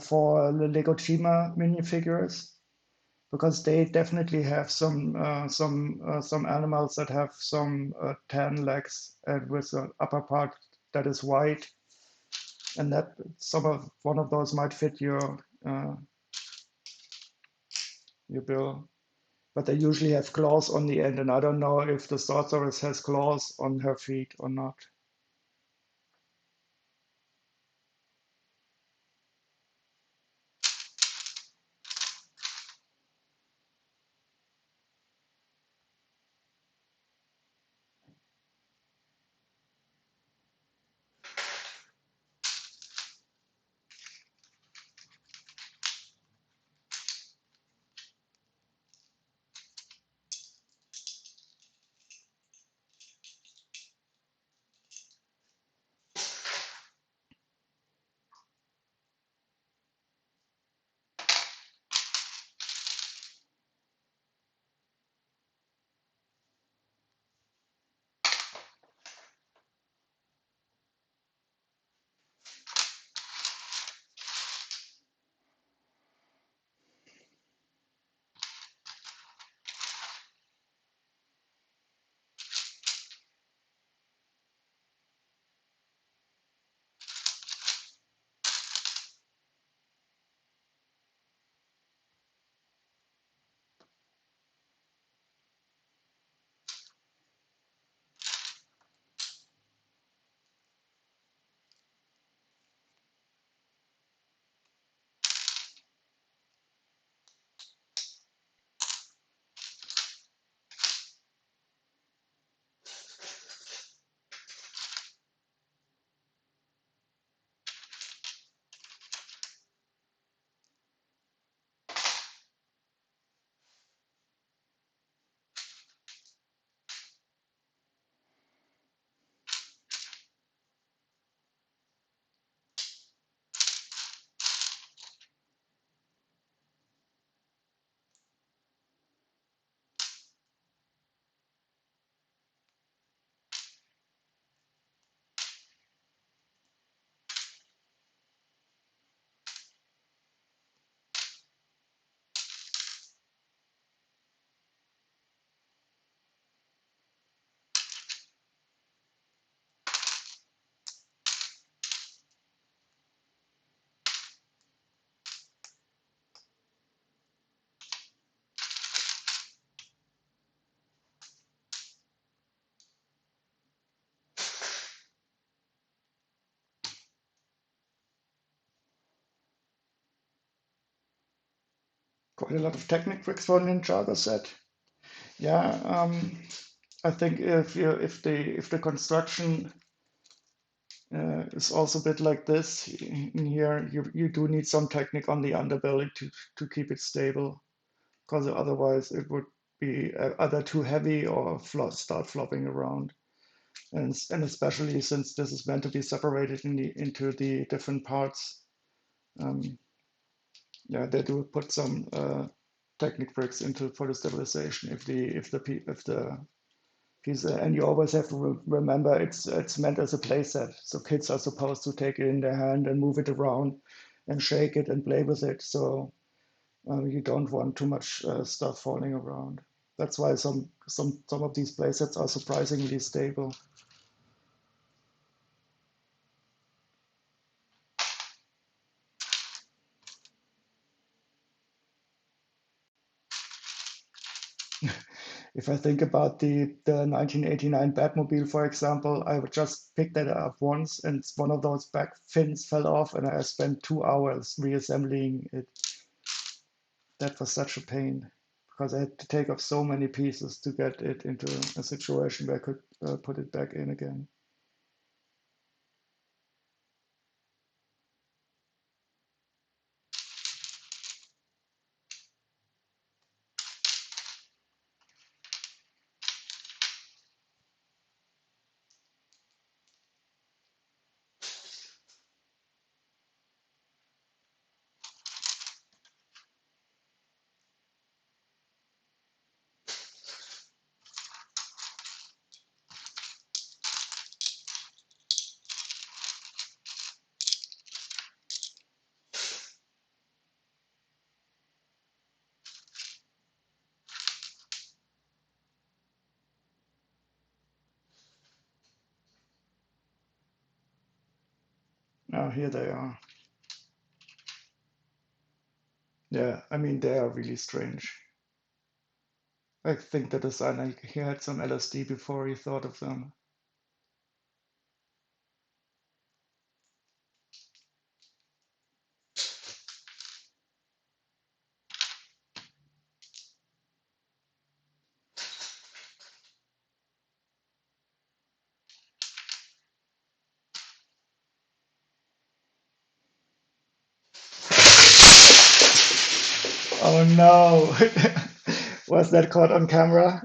Speaker 1: for the Lego Chima minifigures? Because they definitely have some animals that have some tan legs and with the upper part that is white, and that one of those might fit your bill. But they usually have claws on the end, and I don't know if the sorceress has claws on her feet or not. Quite a lot of Technic bricks for a Ninjago set. Yeah, I think if the construction is also a bit like this in here, you do need some Technic on the underbelly to keep it stable, because otherwise it would be either too heavy or start flopping around. And especially since this is meant to be separated into the different parts, um, yeah, they do put some Technic bricks into for the stabilization if the piece, and you always have to remember it's meant as a playset, so kids are supposed to take it in their hand and move it around and shake it and play with it. So you don't want too much stuff falling around. That's why some of these playsets are surprisingly stable. If I think about the 1989 Batmobile, for example, I would just pick that up once, and one of those back fins fell off, and I spent 2 hours reassembling it. That was such a pain because I had to take off so many pieces to get it into a situation where I could put it back in again. Yeah, here they are. Yeah, I mean, they are really strange. I think the designer, he had some LSD before he thought of them. Oh no! Was that caught on camera?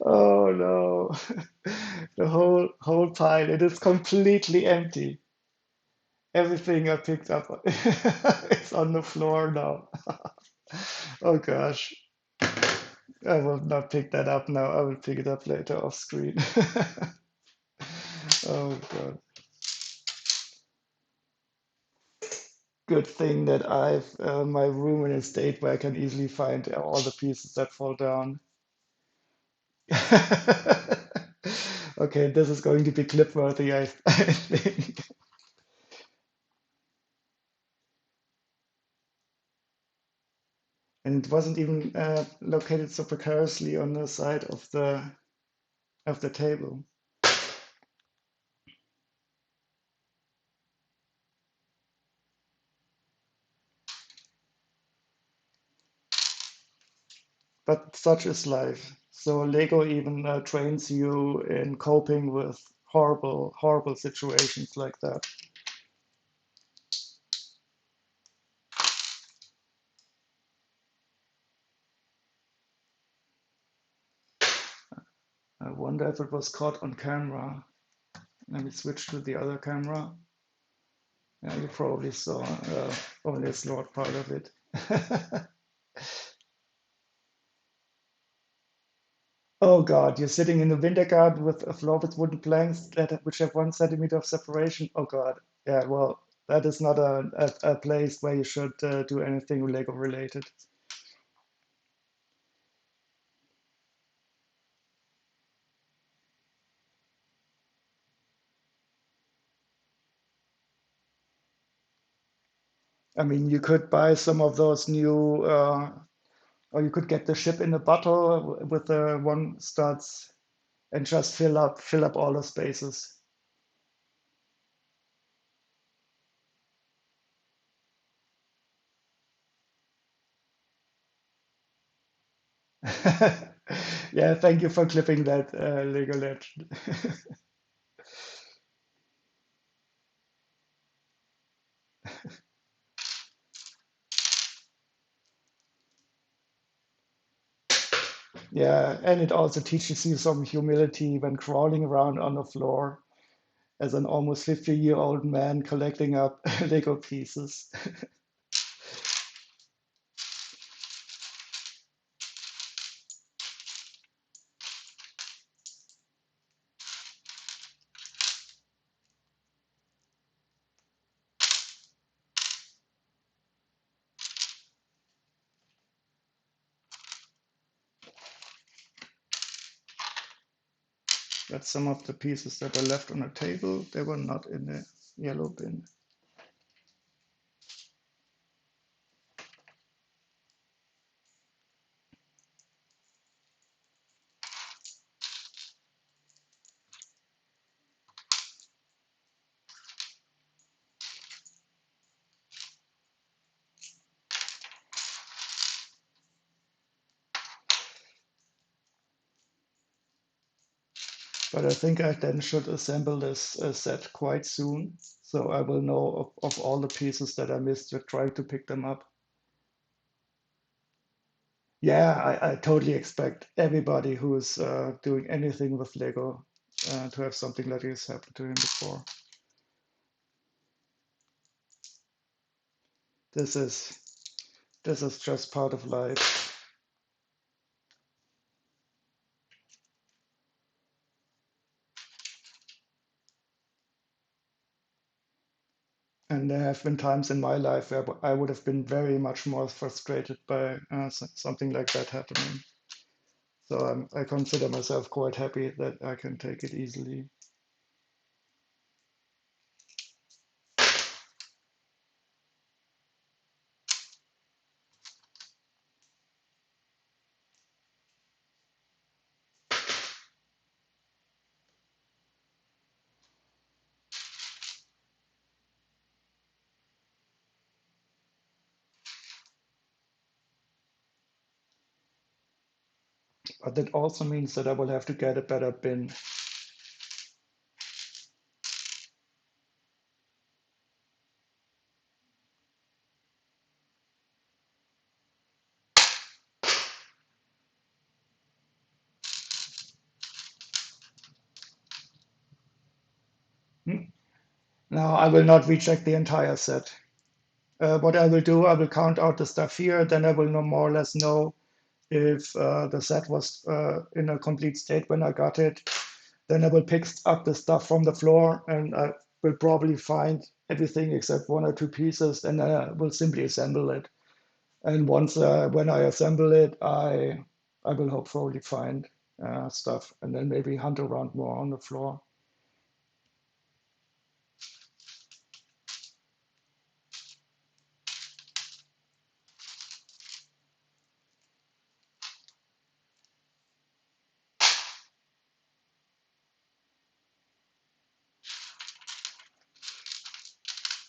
Speaker 1: Oh no! The whole pile, it is completely empty. Everything I picked up is on the floor now. Oh gosh. I will not pick that up now. I will pick it up later off screen. Oh god. Good thing that I've my room in a state where I can easily find all the pieces that fall down. Okay, this is going to be clip worthy, I think. And it wasn't even located so precariously on the side of the table. But such is life. So Lego even trains you in coping with horrible, horrible situations like that. I wonder if it was caught on camera. Let me switch to the other camera. Yeah, you probably saw only a short part of it. Oh God, you're sitting in the winter garden with a floor with wooden planks which have 1 centimeter of separation. Oh God, yeah, well, that is not a place where you should do anything Lego related. I mean, you could buy some of those new, or you could get the ship in a bottle with the one studs and just fill up all the spaces. Yeah, thank you for clipping that, Lego Legend. Yeah, and it also teaches you some humility when crawling around on the floor as an almost 50-year-old man collecting up Lego pieces. That's some of the pieces that are left on the table. They were not in the yellow bin. But I think I then should assemble this set quite soon, so I will know of all the pieces that I missed with trying to pick them up. Yeah, I totally expect everybody who's doing anything with Lego to have something like this happen to him before. This is this is just part of life. And there have been times in my life where I would have been very much more frustrated by something like that happening. So I consider myself quite happy that I can take it easily. But that also means that I will have to get a better bin. Now I will not recheck the entire set. What I will do, I will count out the stuff here, then I will know more or less know if the set was in a complete state when I got it. Then I will pick up the stuff from the floor and I will probably find everything except one or two pieces, and then I will simply assemble it. And once when I assemble it, I will hopefully find stuff and then maybe hunt around more on the floor.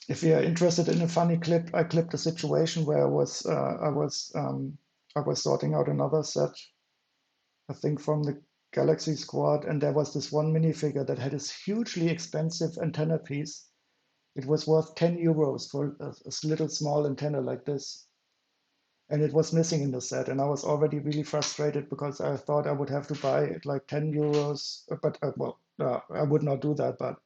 Speaker 1: If you're interested in a funny clip, I clipped a situation where I was sorting out another set, I think from the Galaxy Squad, and there was this one minifigure that had this hugely expensive antenna piece. It was worth 10 euros for a little small antenna like this. And it was missing in the set. And I was already really frustrated because I thought I would have to buy it like 10 euros. But I would not do that. But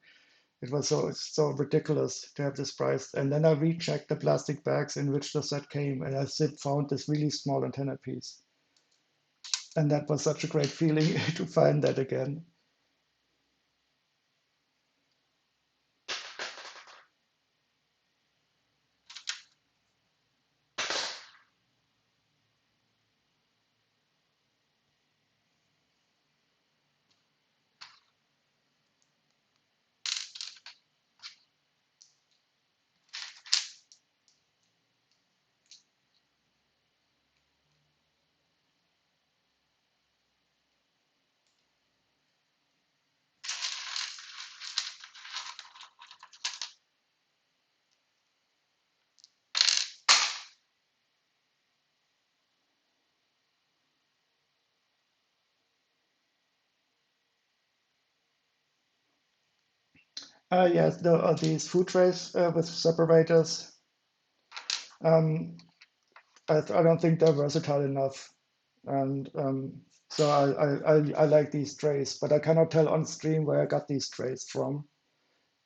Speaker 1: it was so ridiculous to have this price. And then I rechecked the plastic bags in which the set came, and I found this really small antenna piece. And that was such a great feeling to find that again. Yes, there are these food trays with separators. Um, I don't think they're versatile enough. And so I like these trays, but I cannot tell on stream where I got these trays from,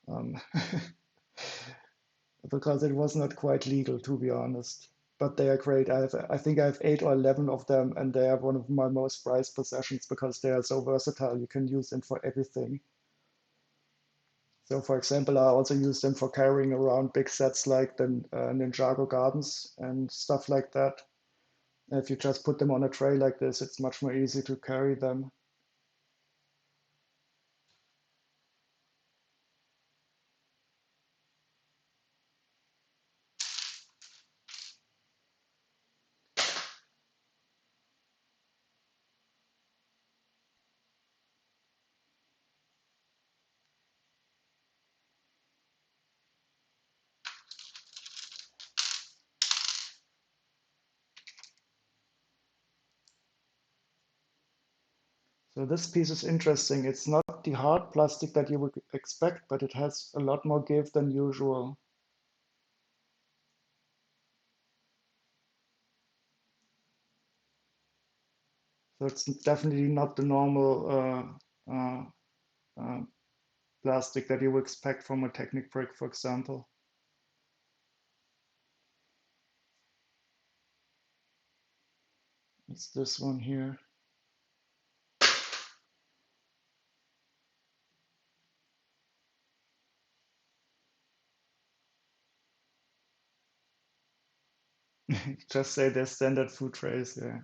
Speaker 1: um, because it was not quite legal, to be honest. But they are great. I think I have 8 or 11 of them, and they are one of my most prized possessions because they are so versatile. You can use them for everything. So, for example, I also use them for carrying around big sets like the Ninjago gardens and stuff like that. If you just put them on a tray like this, it's much more easy to carry them. So this piece is interesting. It's not the hard plastic that you would expect, but it has a lot more give than usual. So it's definitely not the normal uh, plastic that you would expect from a Technic brick, for example. It's this one here. Just say they're standard food trays, yeah.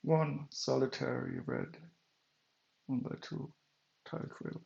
Speaker 1: one solitary red 1x2 tile quill.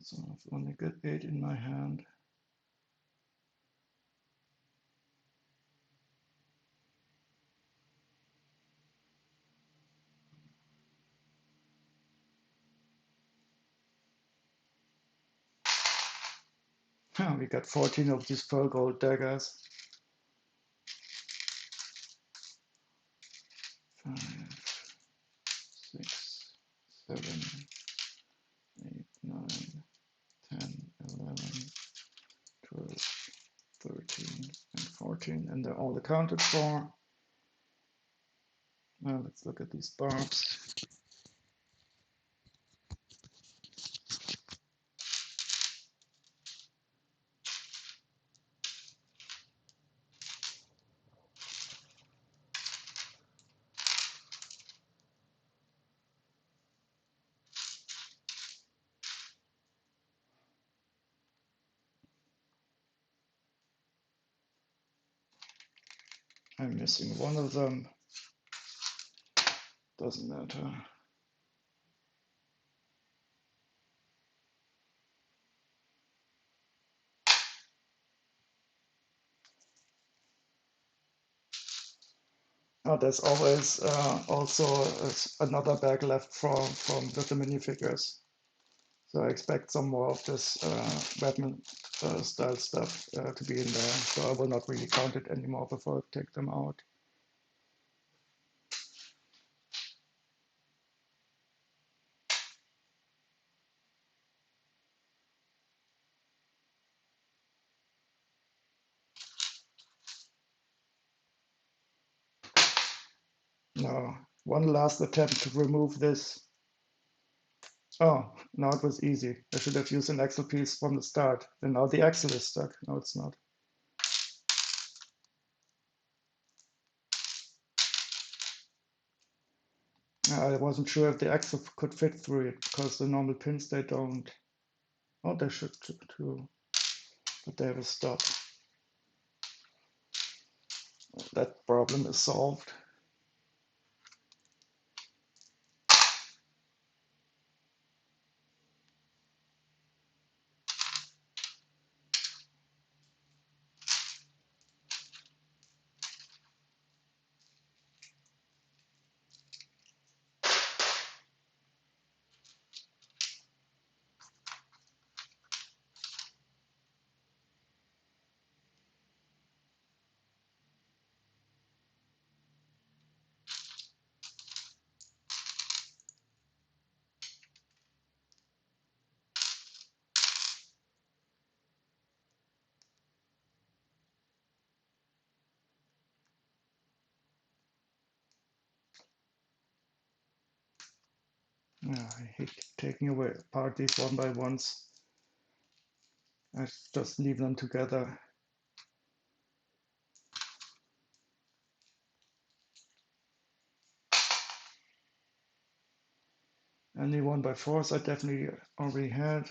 Speaker 1: So I've only got 8 in my hand. We got 14 of these pearl gold daggers. 5, 6, 7, 8, 9, 10, 11, 12, 13, and 14, and they're all accounted for. Now let's look at these barbs. I'm missing one of them. Doesn't matter. Oh, there's always also another bag left from with the minifigures. So I expect some more of this Batman style stuff to be in there. So I will not really count it anymore before I take them out. Now, one last attempt to remove this. Oh, now it was easy. I should have used an axle piece from the start. And now the axle is stuck. No, it's not. I wasn't sure if the axle could fit through it because the normal pins, they don't. Oh, they should too. But they have a stop. That problem is solved. I hate taking away apart these one by ones. I just leave them together. Any 1x4s I definitely already had.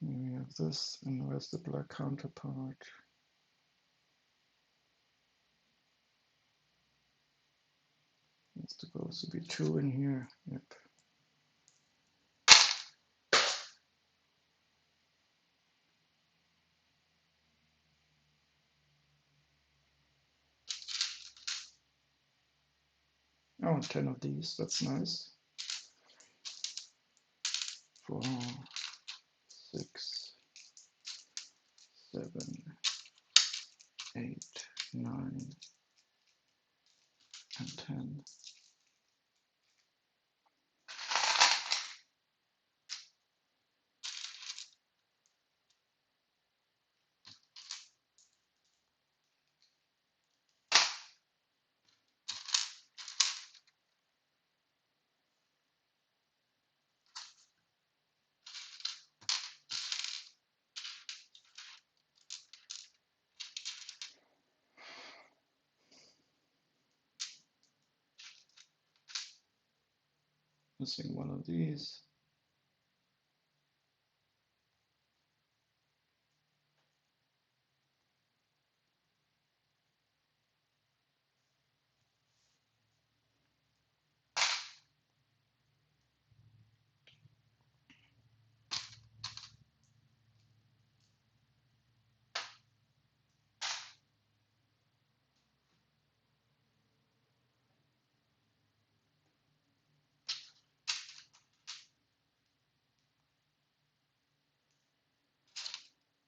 Speaker 1: We have this, and where's the black counterpart? There's supposed to be 2 in here. Yep. Oh, 10 of these. That's nice. 4, 6, Missing one of these.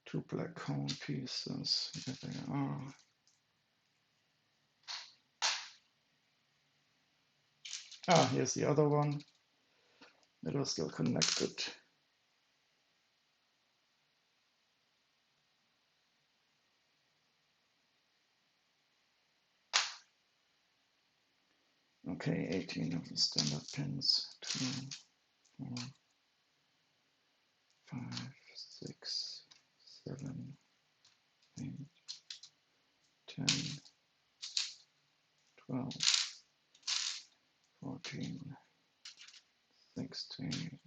Speaker 1: Two black cone pieces. Here they are. Ah, here's the other one. It was still connected. Okay, 18 of the standard pins. 2, 4, 5, 6, 7, 8, 10, 12, 14, 16,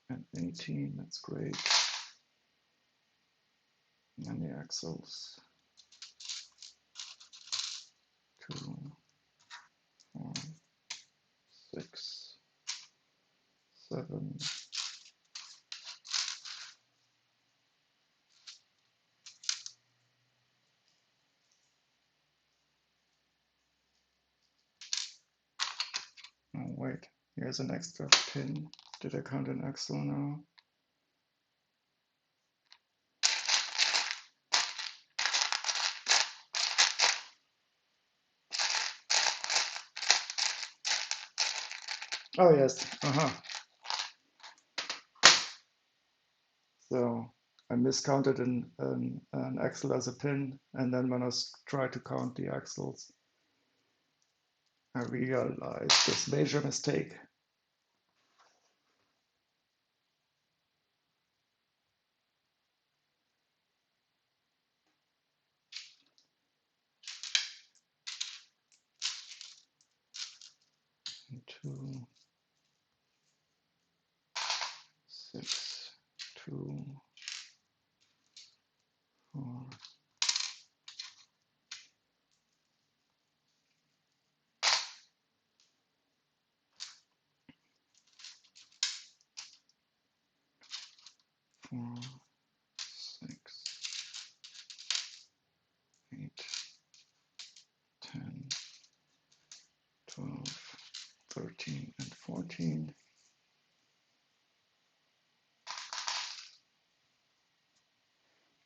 Speaker 1: and 18. That's great. And the axles. 2, 4, 6, 7. Oh, wait, here's an extra pin. Did I count an axle now? Oh, yes. So I miscounted an axle as a pin, and then when I tried to count the axles, I realized this major mistake. And 2, 6, 2, 4. Four, 6, 8, 10, 12, 13, and 14.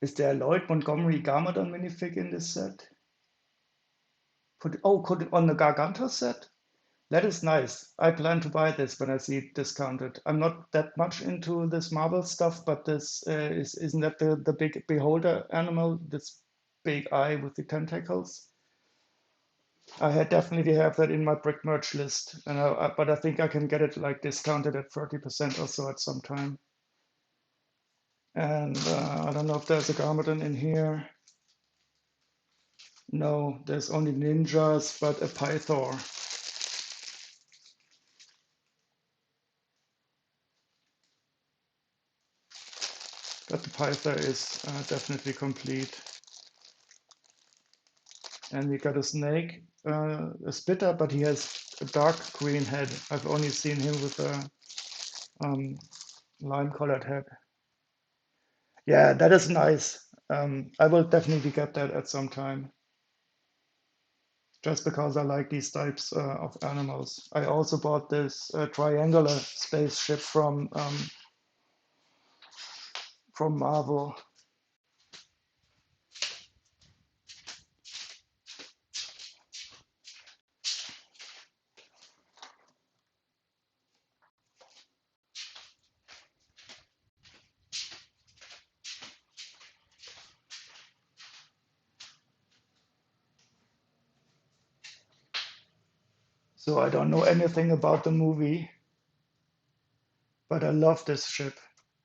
Speaker 1: Is there a Lloyd, Montgomery, Garmadon minifig in this set? Could it on the Gargantua set? That is nice. I plan to buy this when I see it discounted. I'm not that much into this Marvel stuff, but this isn't that the big beholder animal, this big eye with the tentacles? I had definitely have that in my brick merch list, and but I think I can get it like discounted at 30% or so at some time. And I don't know if there's a Garmadon in here. No, there's only ninjas, but a Pythor. But the Pythor is definitely complete. And we got a snake, a spitter, but he has a dark green head. I've only seen him with a lime-colored head. Yeah, that is nice. I will definitely get that at some time, just because I like these types of animals. I also bought this triangular spaceship from Marvel. So I don't know anything about the movie, but I love this ship.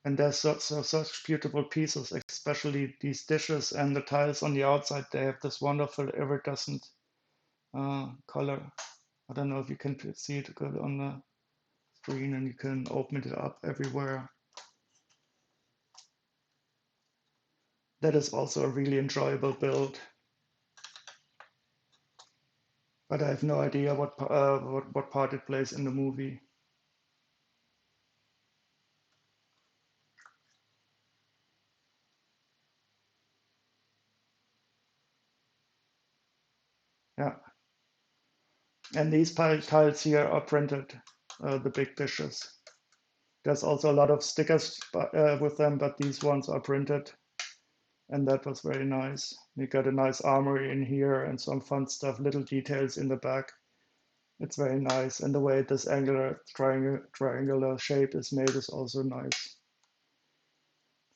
Speaker 1: And there's such beautiful pieces, especially these dishes and the tiles on the outside. They have this wonderful iridescent color. I don't know if you can see it good on the screen and you can open it up everywhere. That is also a really enjoyable build. But I have no idea what part it plays in the movie. Yeah. And these tiles here are printed, the big dishes. There's also a lot of stickers with them, but these ones are printed. And that was very nice. You got a nice armory in here and some fun stuff, little details in the back. It's very nice. And the way this angular triangular shape is made is also nice.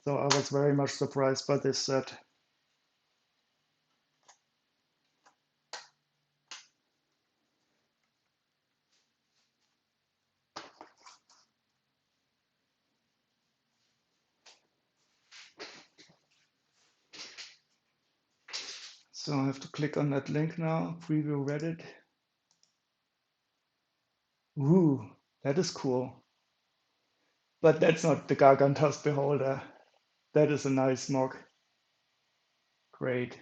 Speaker 1: So I was very much surprised by this set. So I have to click on that link now, preview Reddit. Ooh, that is cool. But that's not the Gargantos Beholder. That is a nice mock. Great.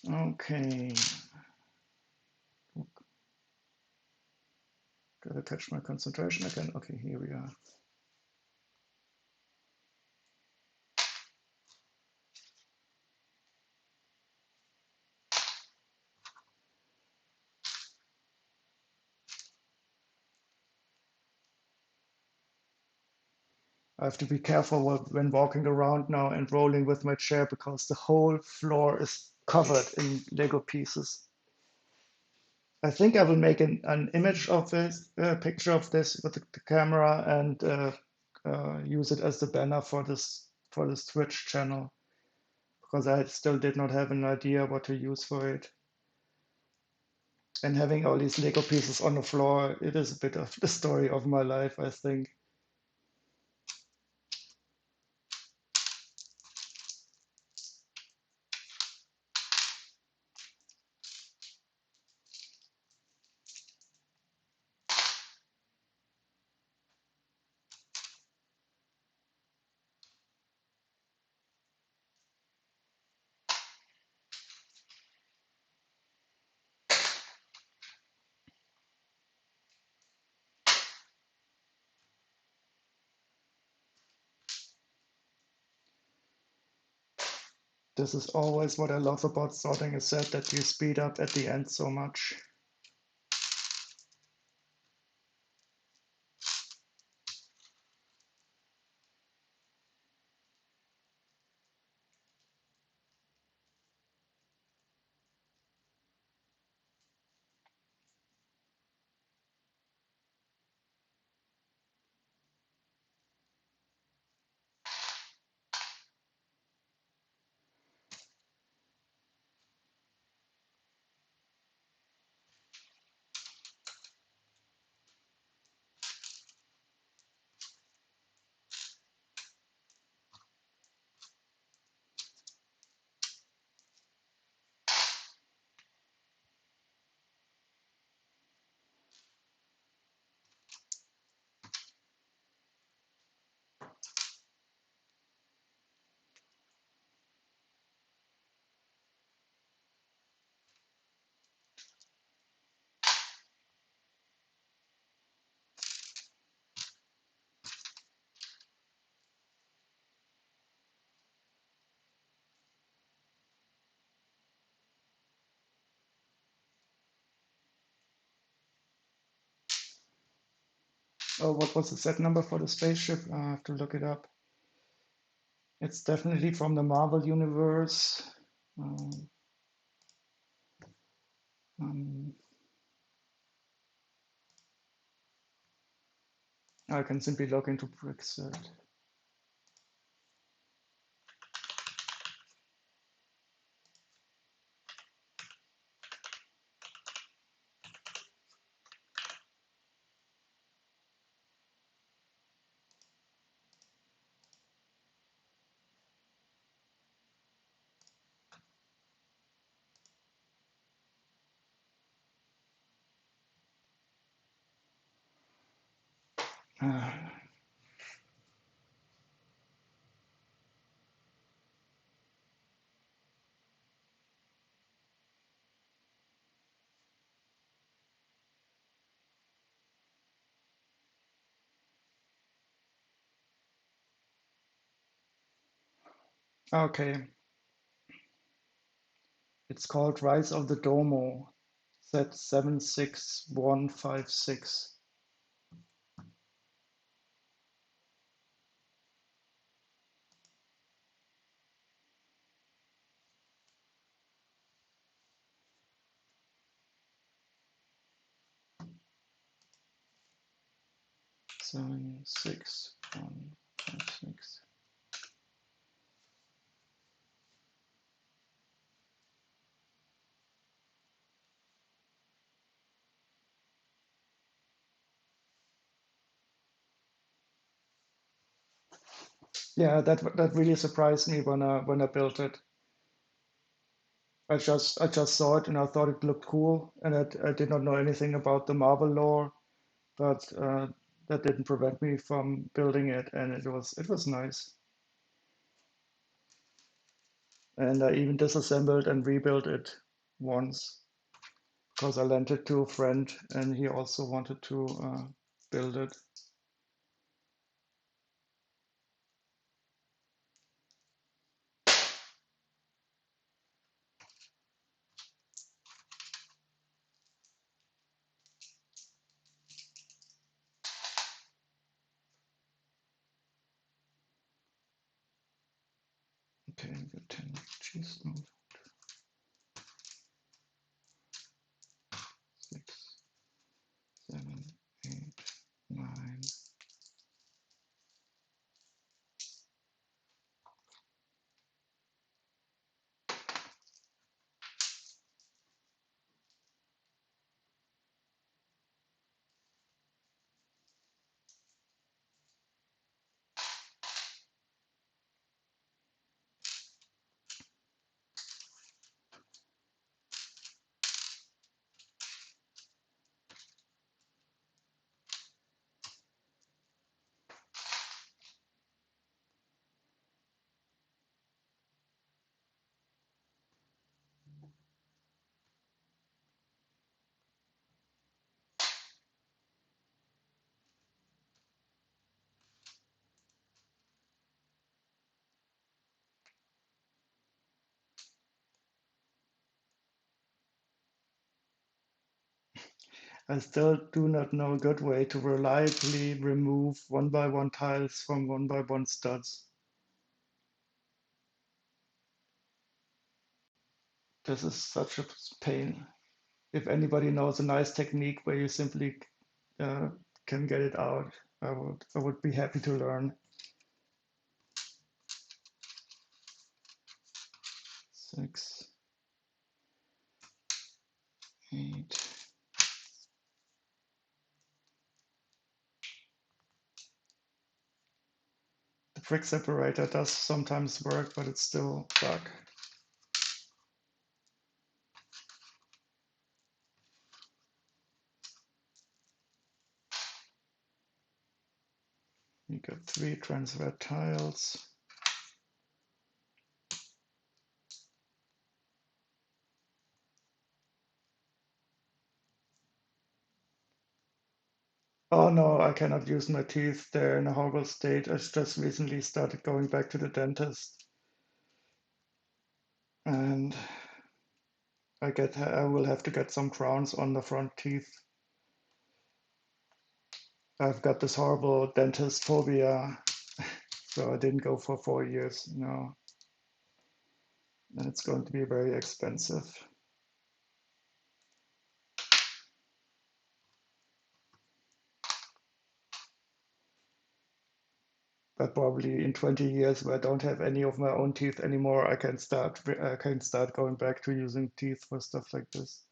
Speaker 1: Okay. Gotta catch my concentration again. Okay, here we are. I have to be careful when walking around now and rolling with my chair because the whole floor is covered in Lego pieces. I think I will make an image of this, a picture of this with the camera and use it as the banner for this Twitch channel because I still did not have an idea what to use for it. And having all these Lego pieces on the floor, it is a bit of the story of my life, I think. This is always what I love about sorting a set, that you speed up at the end so much. Oh, what was the set number for the spaceship? I have to look it up. It's definitely from the Marvel universe. Um, um, I can simply log into Brexit. Okay, it's called Rise of the Domo, set 76156. 76156. Yeah, that really surprised me when I built it. I just saw it and I thought it looked cool, and I did not know anything about the Marvel lore, but that didn't prevent me from building it, and it was nice. And I even disassembled and rebuilt it once because I lent it to a friend, and he also wanted to build it. Okay, I got 10 cheese. 6, 7, 8, 9. I still do not know a good way to reliably remove 1x1 tiles from 1x1 studs. This is such a pain. If anybody knows a nice technique where you simply uh, can get it out, I would be happy to learn. 6, 8. The brick separator does sometimes work, but it's still bug. You got 3 transfer tiles. Oh no, I cannot use my teeth. They're in a horrible state. I just recently started going back to the dentist. And I will have to get some crowns on the front teeth. I've got this horrible dentist phobia, so I didn't go for 4 years, and it's going to be very expensive. But probably in 20 years, where I don't have any of my own teeth anymore, I can start going back to using teeth for stuff like this.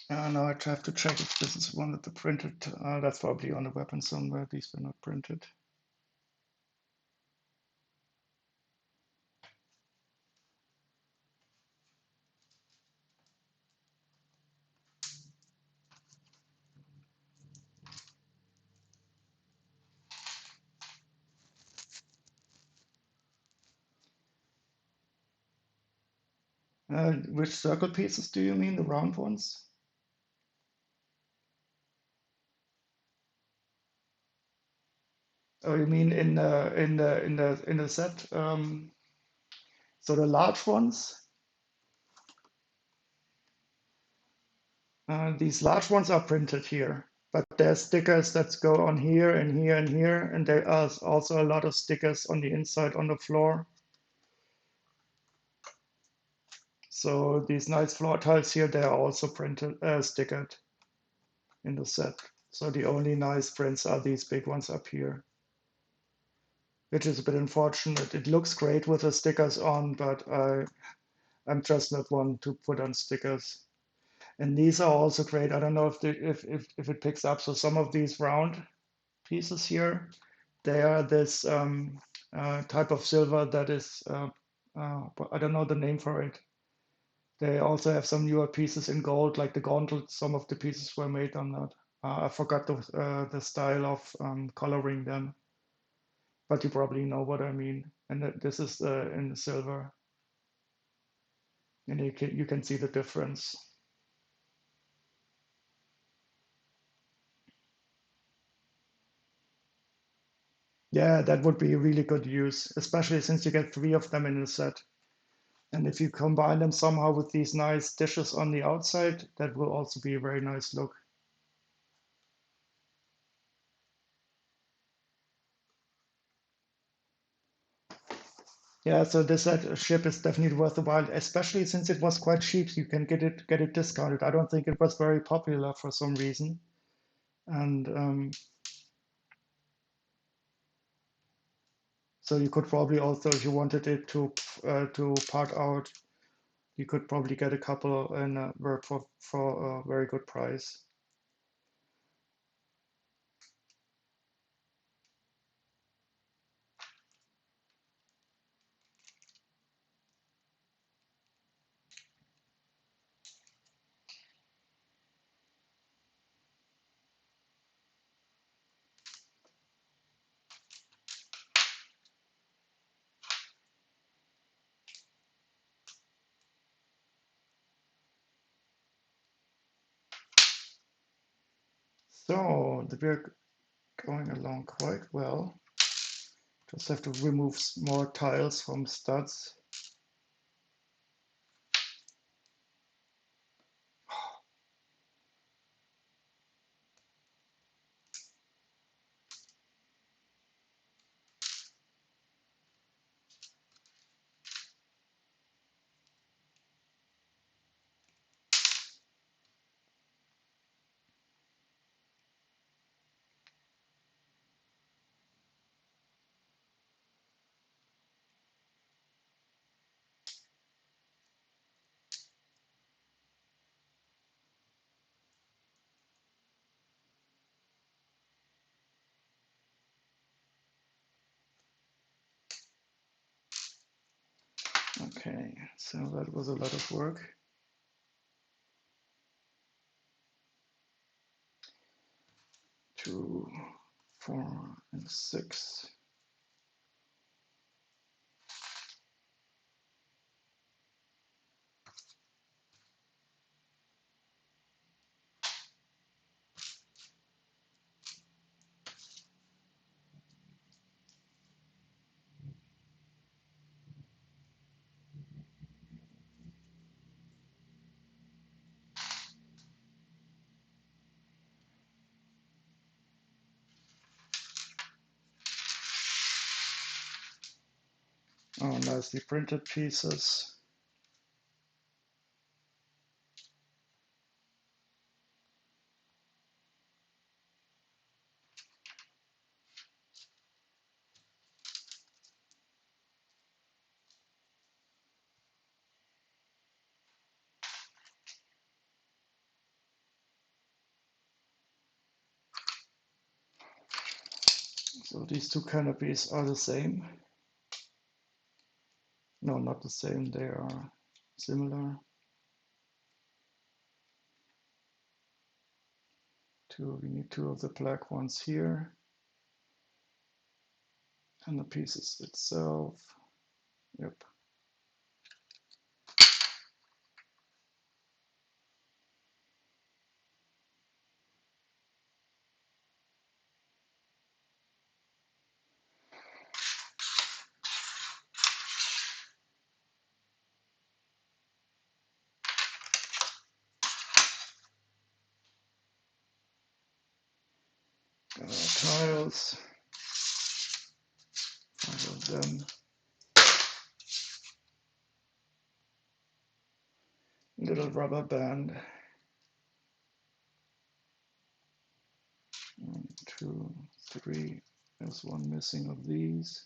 Speaker 1: Now I have to check if this is one that the printed. That's probably on the weapon somewhere. These were not printed. Which circle pieces do you mean? The round ones? Oh, you mean in the set? So the large ones. These large ones are printed here, but there's stickers that go on here and here and here, and there are also a lot of stickers on the inside on the floor. So these nice floor tiles here, they are also printed, stickered in the set. So the only nice prints are these big ones up here, which is a bit unfortunate. It looks great with the stickers on, but I'm just not one to put on stickers. And these are also great. I don't know if it picks up. So some of these round pieces here, they are this type of silver that is, I don't know the name for it. They also have some newer pieces in gold, like the gauntlet. Some of the pieces were made on that. I forgot the style of coloring them, but you probably know what I mean. And this is in the silver, and you can see the difference. Yeah, that would be a really good use, especially since you get 3 of them in the set. And if you combine them somehow with these nice dishes on the outside, that will also be a very nice look. Yeah, so this ship is definitely worth a while, especially since it was quite cheap. You can get it discounted. I don't think it was very popular for some reason, and so you could probably also, if you wanted it to part out, you could probably get a couple in for a very good price. So we're going along quite well. Just have to remove more tiles from studs. Okay, so that was a lot of work. 2, 4, and 6. Oh, nicely printed pieces. So these two canopies are the same. No, not the same, they are similar. We need two of the black ones here. And the pieces itself. Yep. Tiles. 5 of them. Little rubber band. 1, 2, 3. There's one missing of these.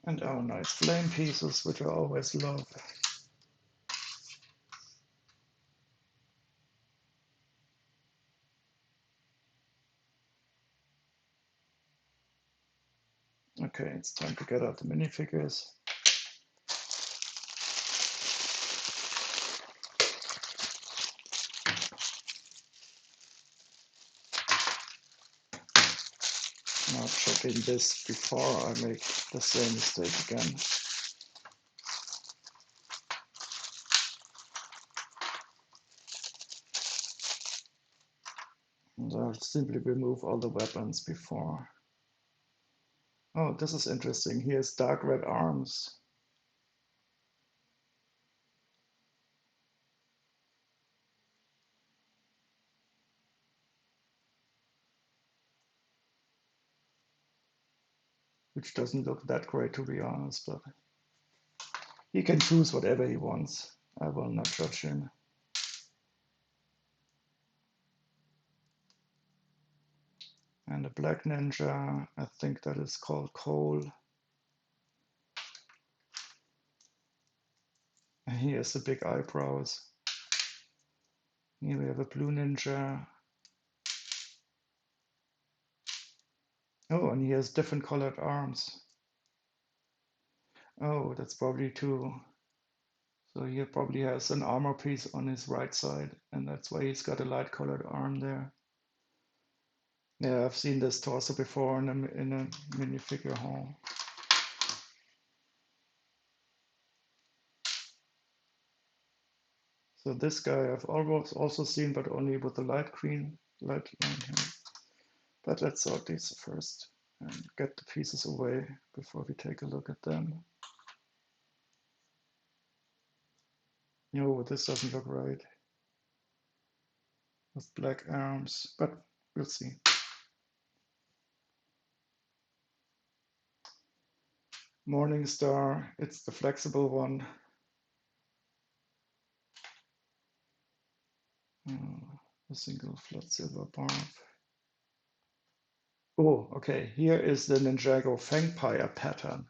Speaker 1: And our nice flame pieces, which I always love. Okay, it's time to get out the minifigures. Now checking this before I make the same mistake again. And I'll simply remove all the weapons before. Oh, this is interesting. Here's dark red arms. Which doesn't look that great, to be honest, but he can choose whatever he wants. I will not judge him. And a black ninja, I think that is called Cole. And he has the big eyebrows. Here we have a blue ninja. Oh, and he has different colored arms. Oh, that's probably two. So he probably has an armor piece on his right side, and that's why he's got a light colored arm there. Yeah, I've seen this torso before in a minifigure haul. So this guy I've always also seen, but only with the light green light line here. But let's sort these first and get the pieces away before we take a look at them. No, this doesn't look right. With black arms, but we'll see. Morning Star, it's the flexible one. A single flat silver barb. Oh, okay, here is the Ninjago Vampire pattern.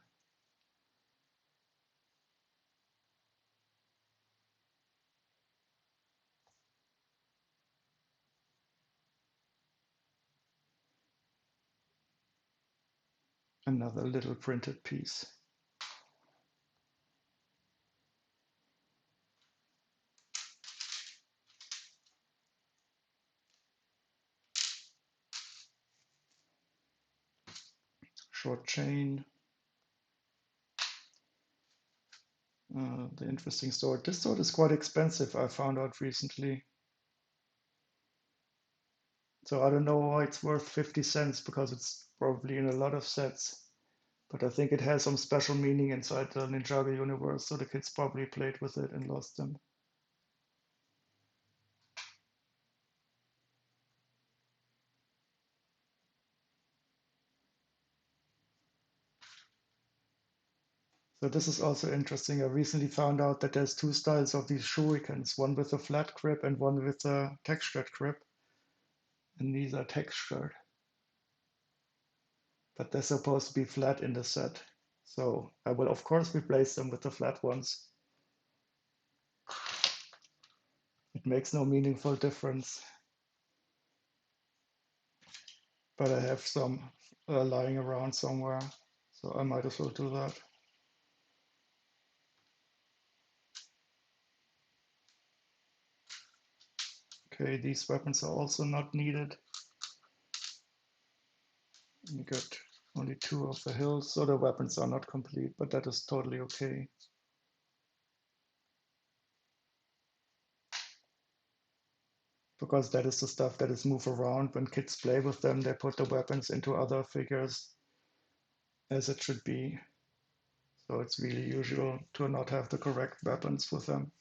Speaker 1: Another little printed piece. Short chain. The interesting sword. This sword is quite expensive, I found out recently. So I don't know why it's worth 50 cents because it's probably in a lot of sets. But I think it has some special meaning inside the Ninjago universe, so the kids probably played with it and lost them. So this is also interesting. I recently found out that there's two styles of these shurikens, one with a flat grip and one with a textured grip. And these are textured, but they're supposed to be flat in the set. So I will of course replace them with the flat ones. It makes no meaningful difference, but I have some lying around somewhere, so I might as well do that. Okay, these weapons are also not needed. You got only 2 of the hills, so the weapons are not complete, but that is totally okay. Because that is the stuff that is move around. When kids play with them, they put the weapons into other figures as it should be. So it's really usual to not have the correct weapons with them.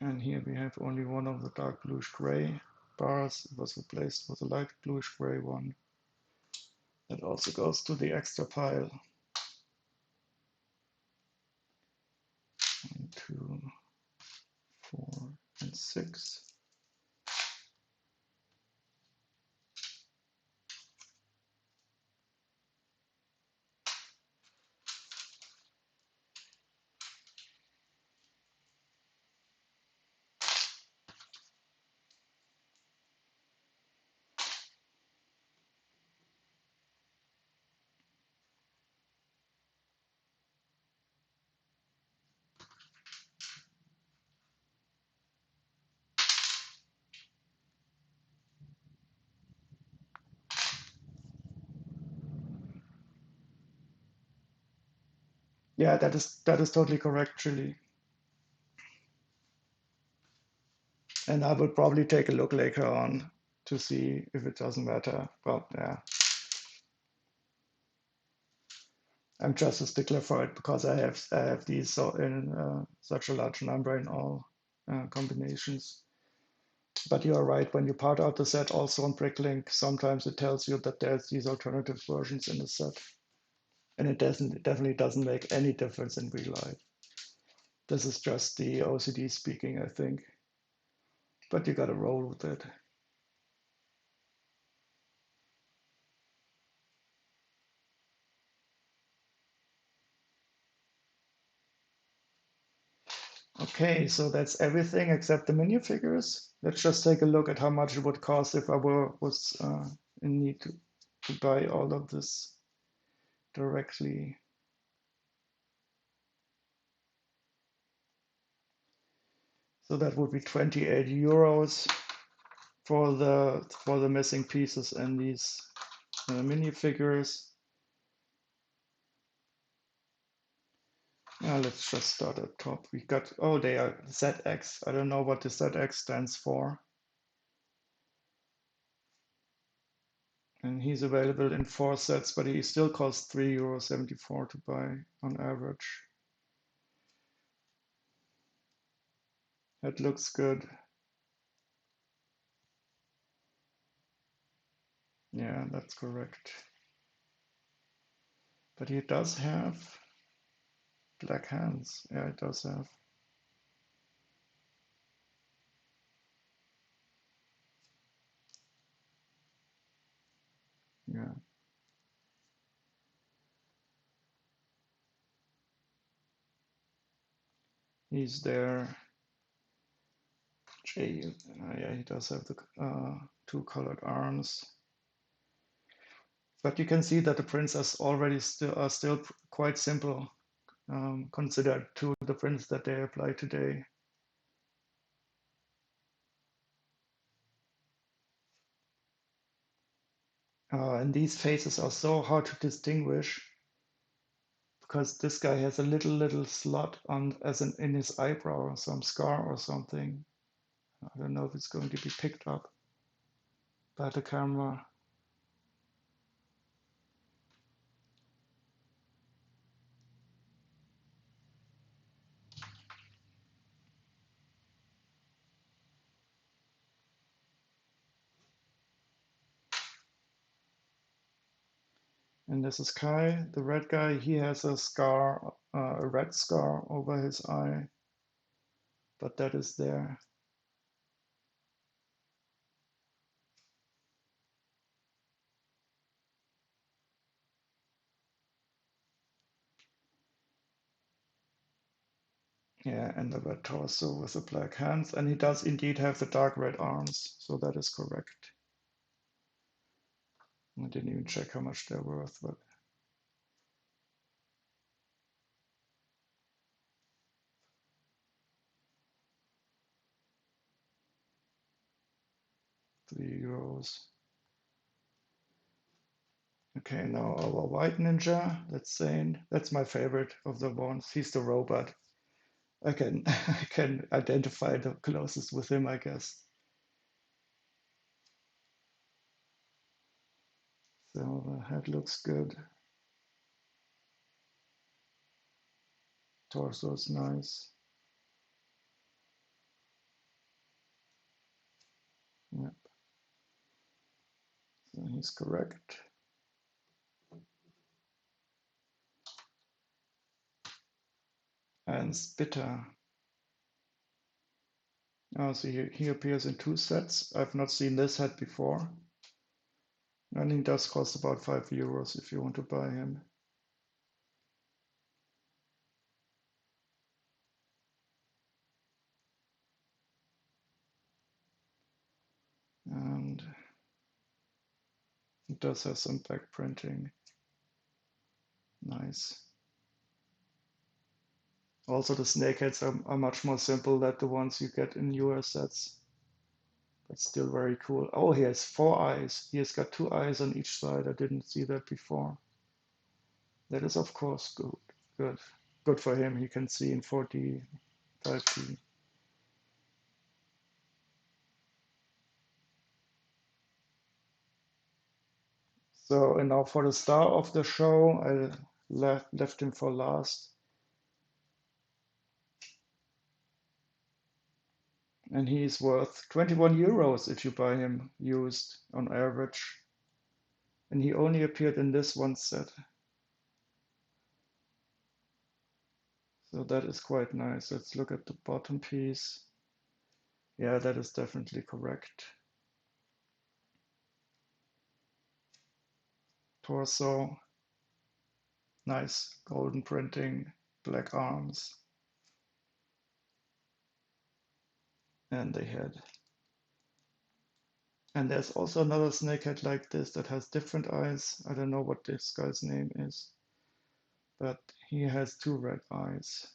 Speaker 1: And here we have only one of the dark bluish gray bars. It was replaced with a light bluish gray one. That also goes to the extra pile. 1, 2, 4, and 6. Yeah, that is totally correct, Chili. And I will probably take a look later on to see if it doesn't matter. But yeah, I'm just a stickler for it because I have these so in such a large number in all combinations. But you are right, when you part out the set also on Bricklink, sometimes it tells you that there's these alternative versions in the set. And it definitely doesn't make any difference in real life. This is just the OCD speaking, I think. But you gotta roll with it. Okay, so that's everything except the minifigures. Let's just take a look at how much it would cost if I was in need to buy all of this directly. So that would be 28 euros for the missing pieces and these minifigures. Let's just start at top. We got, oh, they are ZX. I don't know what the ZX stands for. And he's available in 4 sets, but he still costs €3.74 to buy on average. That looks good. Yeah, that's correct. But he does have black hands. Yeah, it does have. Yeah. He's there. Jay, yeah, he does have the 2 colored arms. But you can see that the prints are still quite simple considered to the prints that they apply today. And these faces are so hard to distinguish because this guy has a little slot on in his eyebrow or some scar or something. I don't know if it's going to be picked up. by the camera. And this is Kai, the red guy. He has a scar, a red scar over his eye, but that is there. Yeah, and the red torso with the black hands. And he does indeed have the dark red arms, so that is correct. I didn't even check how much they're worth, but 3 euros. Okay, now our white ninja, that's Zane. That's my favorite of the ones. He's the robot. I can I can identify the closest with him, I guess. So the head looks good. Torso is nice. Yep. So he's correct. And Spitter. Oh, so he appears in 2 sets. I've not seen this head before. And he does cost about 5 euros if you want to buy him. And it does have some back printing. Nice. Also, the snakeheads are much more simple than the ones you get in newer sets. But still very cool. Oh, he has 4 eyes. He has got 2 eyes on each side. I didn't see that before. That is, of course, good. Good. Good for him. He can see in 4D, 5D. So, and now for the star of the show, I left him for last. And he is worth 21 euros if you buy him used on average. And he only appeared in this one set. So that is quite nice. Let's look at the bottom piece. Yeah, that is definitely correct. Torso, nice golden printing, black arms, and the head. And there's also another snakehead like this that has different eyes. I don't know what this guy's name is, but he has 2 red eyes.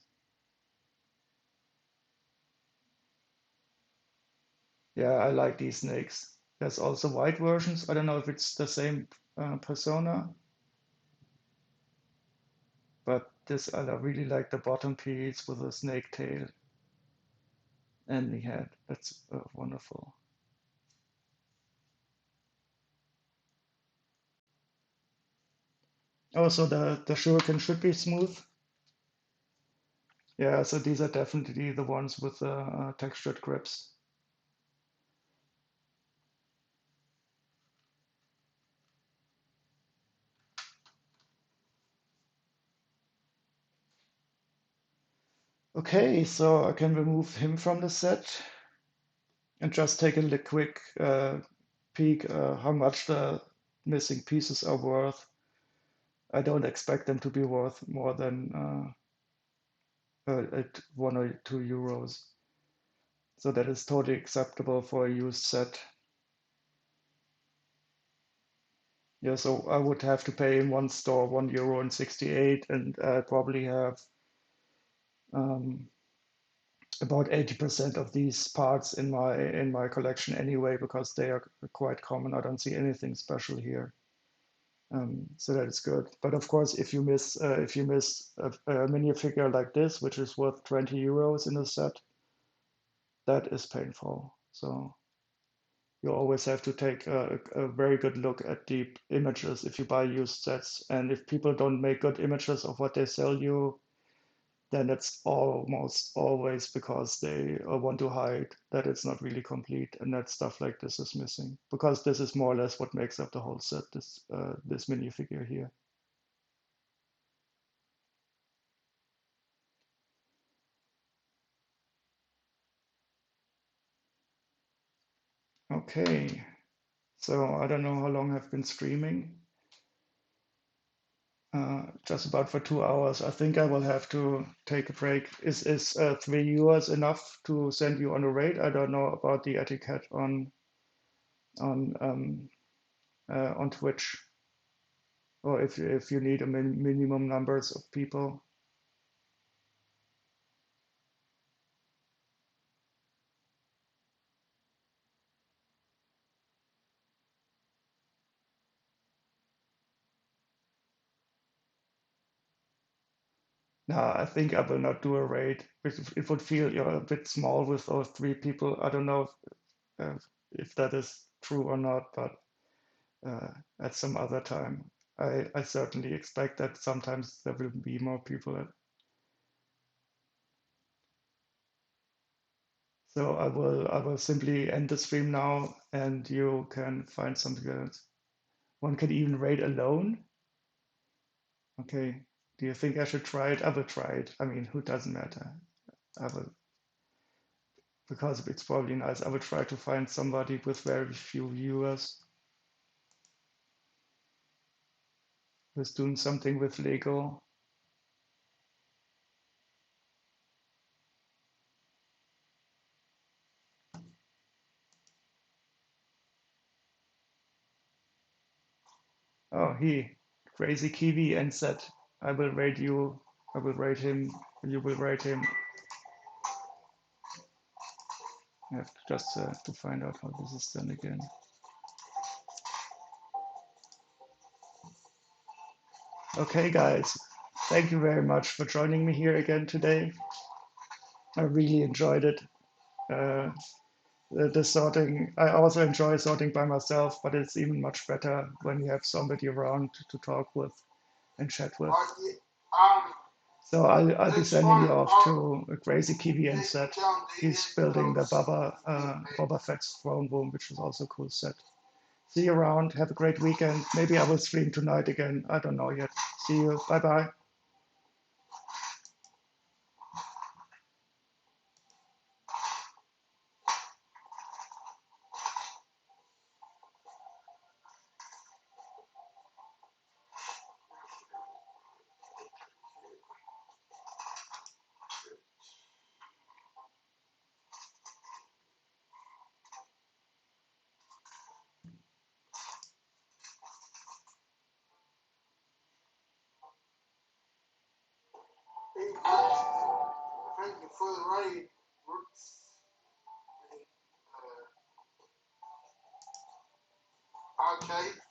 Speaker 1: Yeah, I like these snakes. There's also white versions. I don't know if it's the same persona, but this I really like the bottom piece with a snake tail and the head. That's wonderful. Oh, so the Shuriken should be smooth. Yeah, so these are definitely the ones with the textured grips. Okay, so I can remove him from the set and just take a quick peek how much the missing pieces are worth. I don't expect them to be worth more than at 1 or 2 euros. So that is totally acceptable for a used set. Yeah, so I would have to pay in one store 1 euro and 68, and I probably have um, about 80% of these parts in my collection anyway, because they are quite common. I don't see anything special here. So that is good. But of course, if you miss a minifigure like this, which is worth 20 euros in a set, that is painful. So You always have to take a very good look at the images if you buy used sets. And if people don't make good images of what they sell you, then it's almost always because they want to hide that it's not really complete, and that stuff like this is missing. Because this is more or less what makes up the whole set, this minifigure here. Okay, so I don't know how long I've been streaming. Just about for 2 hours. I think I will have to take a break. Is 3 viewers enough to send you on a raid? I don't know about the etiquette on on Twitch, or if you need a minimum numbers of people. No, I think I will not do a raid. It would feel, a bit small with those 3 people. I don't know if that is true or not, but at some other time, I certainly expect that sometimes there will be more people. So I will simply end the stream now, and you can find something else. One can even raid alone. Okay. Do you think I should try it? I will try it. I mean, who doesn't matter? I will, because it's probably nice. I will try to find somebody with very few viewers who's doing something with Lego. Oh, Crazy Kiwi, and said, I will raid you. I will raid him. You will raid him. I have just to find out how this is done again. Okay, guys, thank you very much for joining me here again today. I really enjoyed it. Uh, the sorting, I also enjoy sorting by myself, but it's even much better when you have somebody around to talk with and chat with. So I'll be sending you off to a Crazy Kiwi and set. He's building the Boba Fett's throne room, which is also a cool set. See you around. Have a great weekend. Maybe I will stream tonight again. I don't know yet. See you. Bye bye.
Speaker 2: Thank you for the raid, Okay.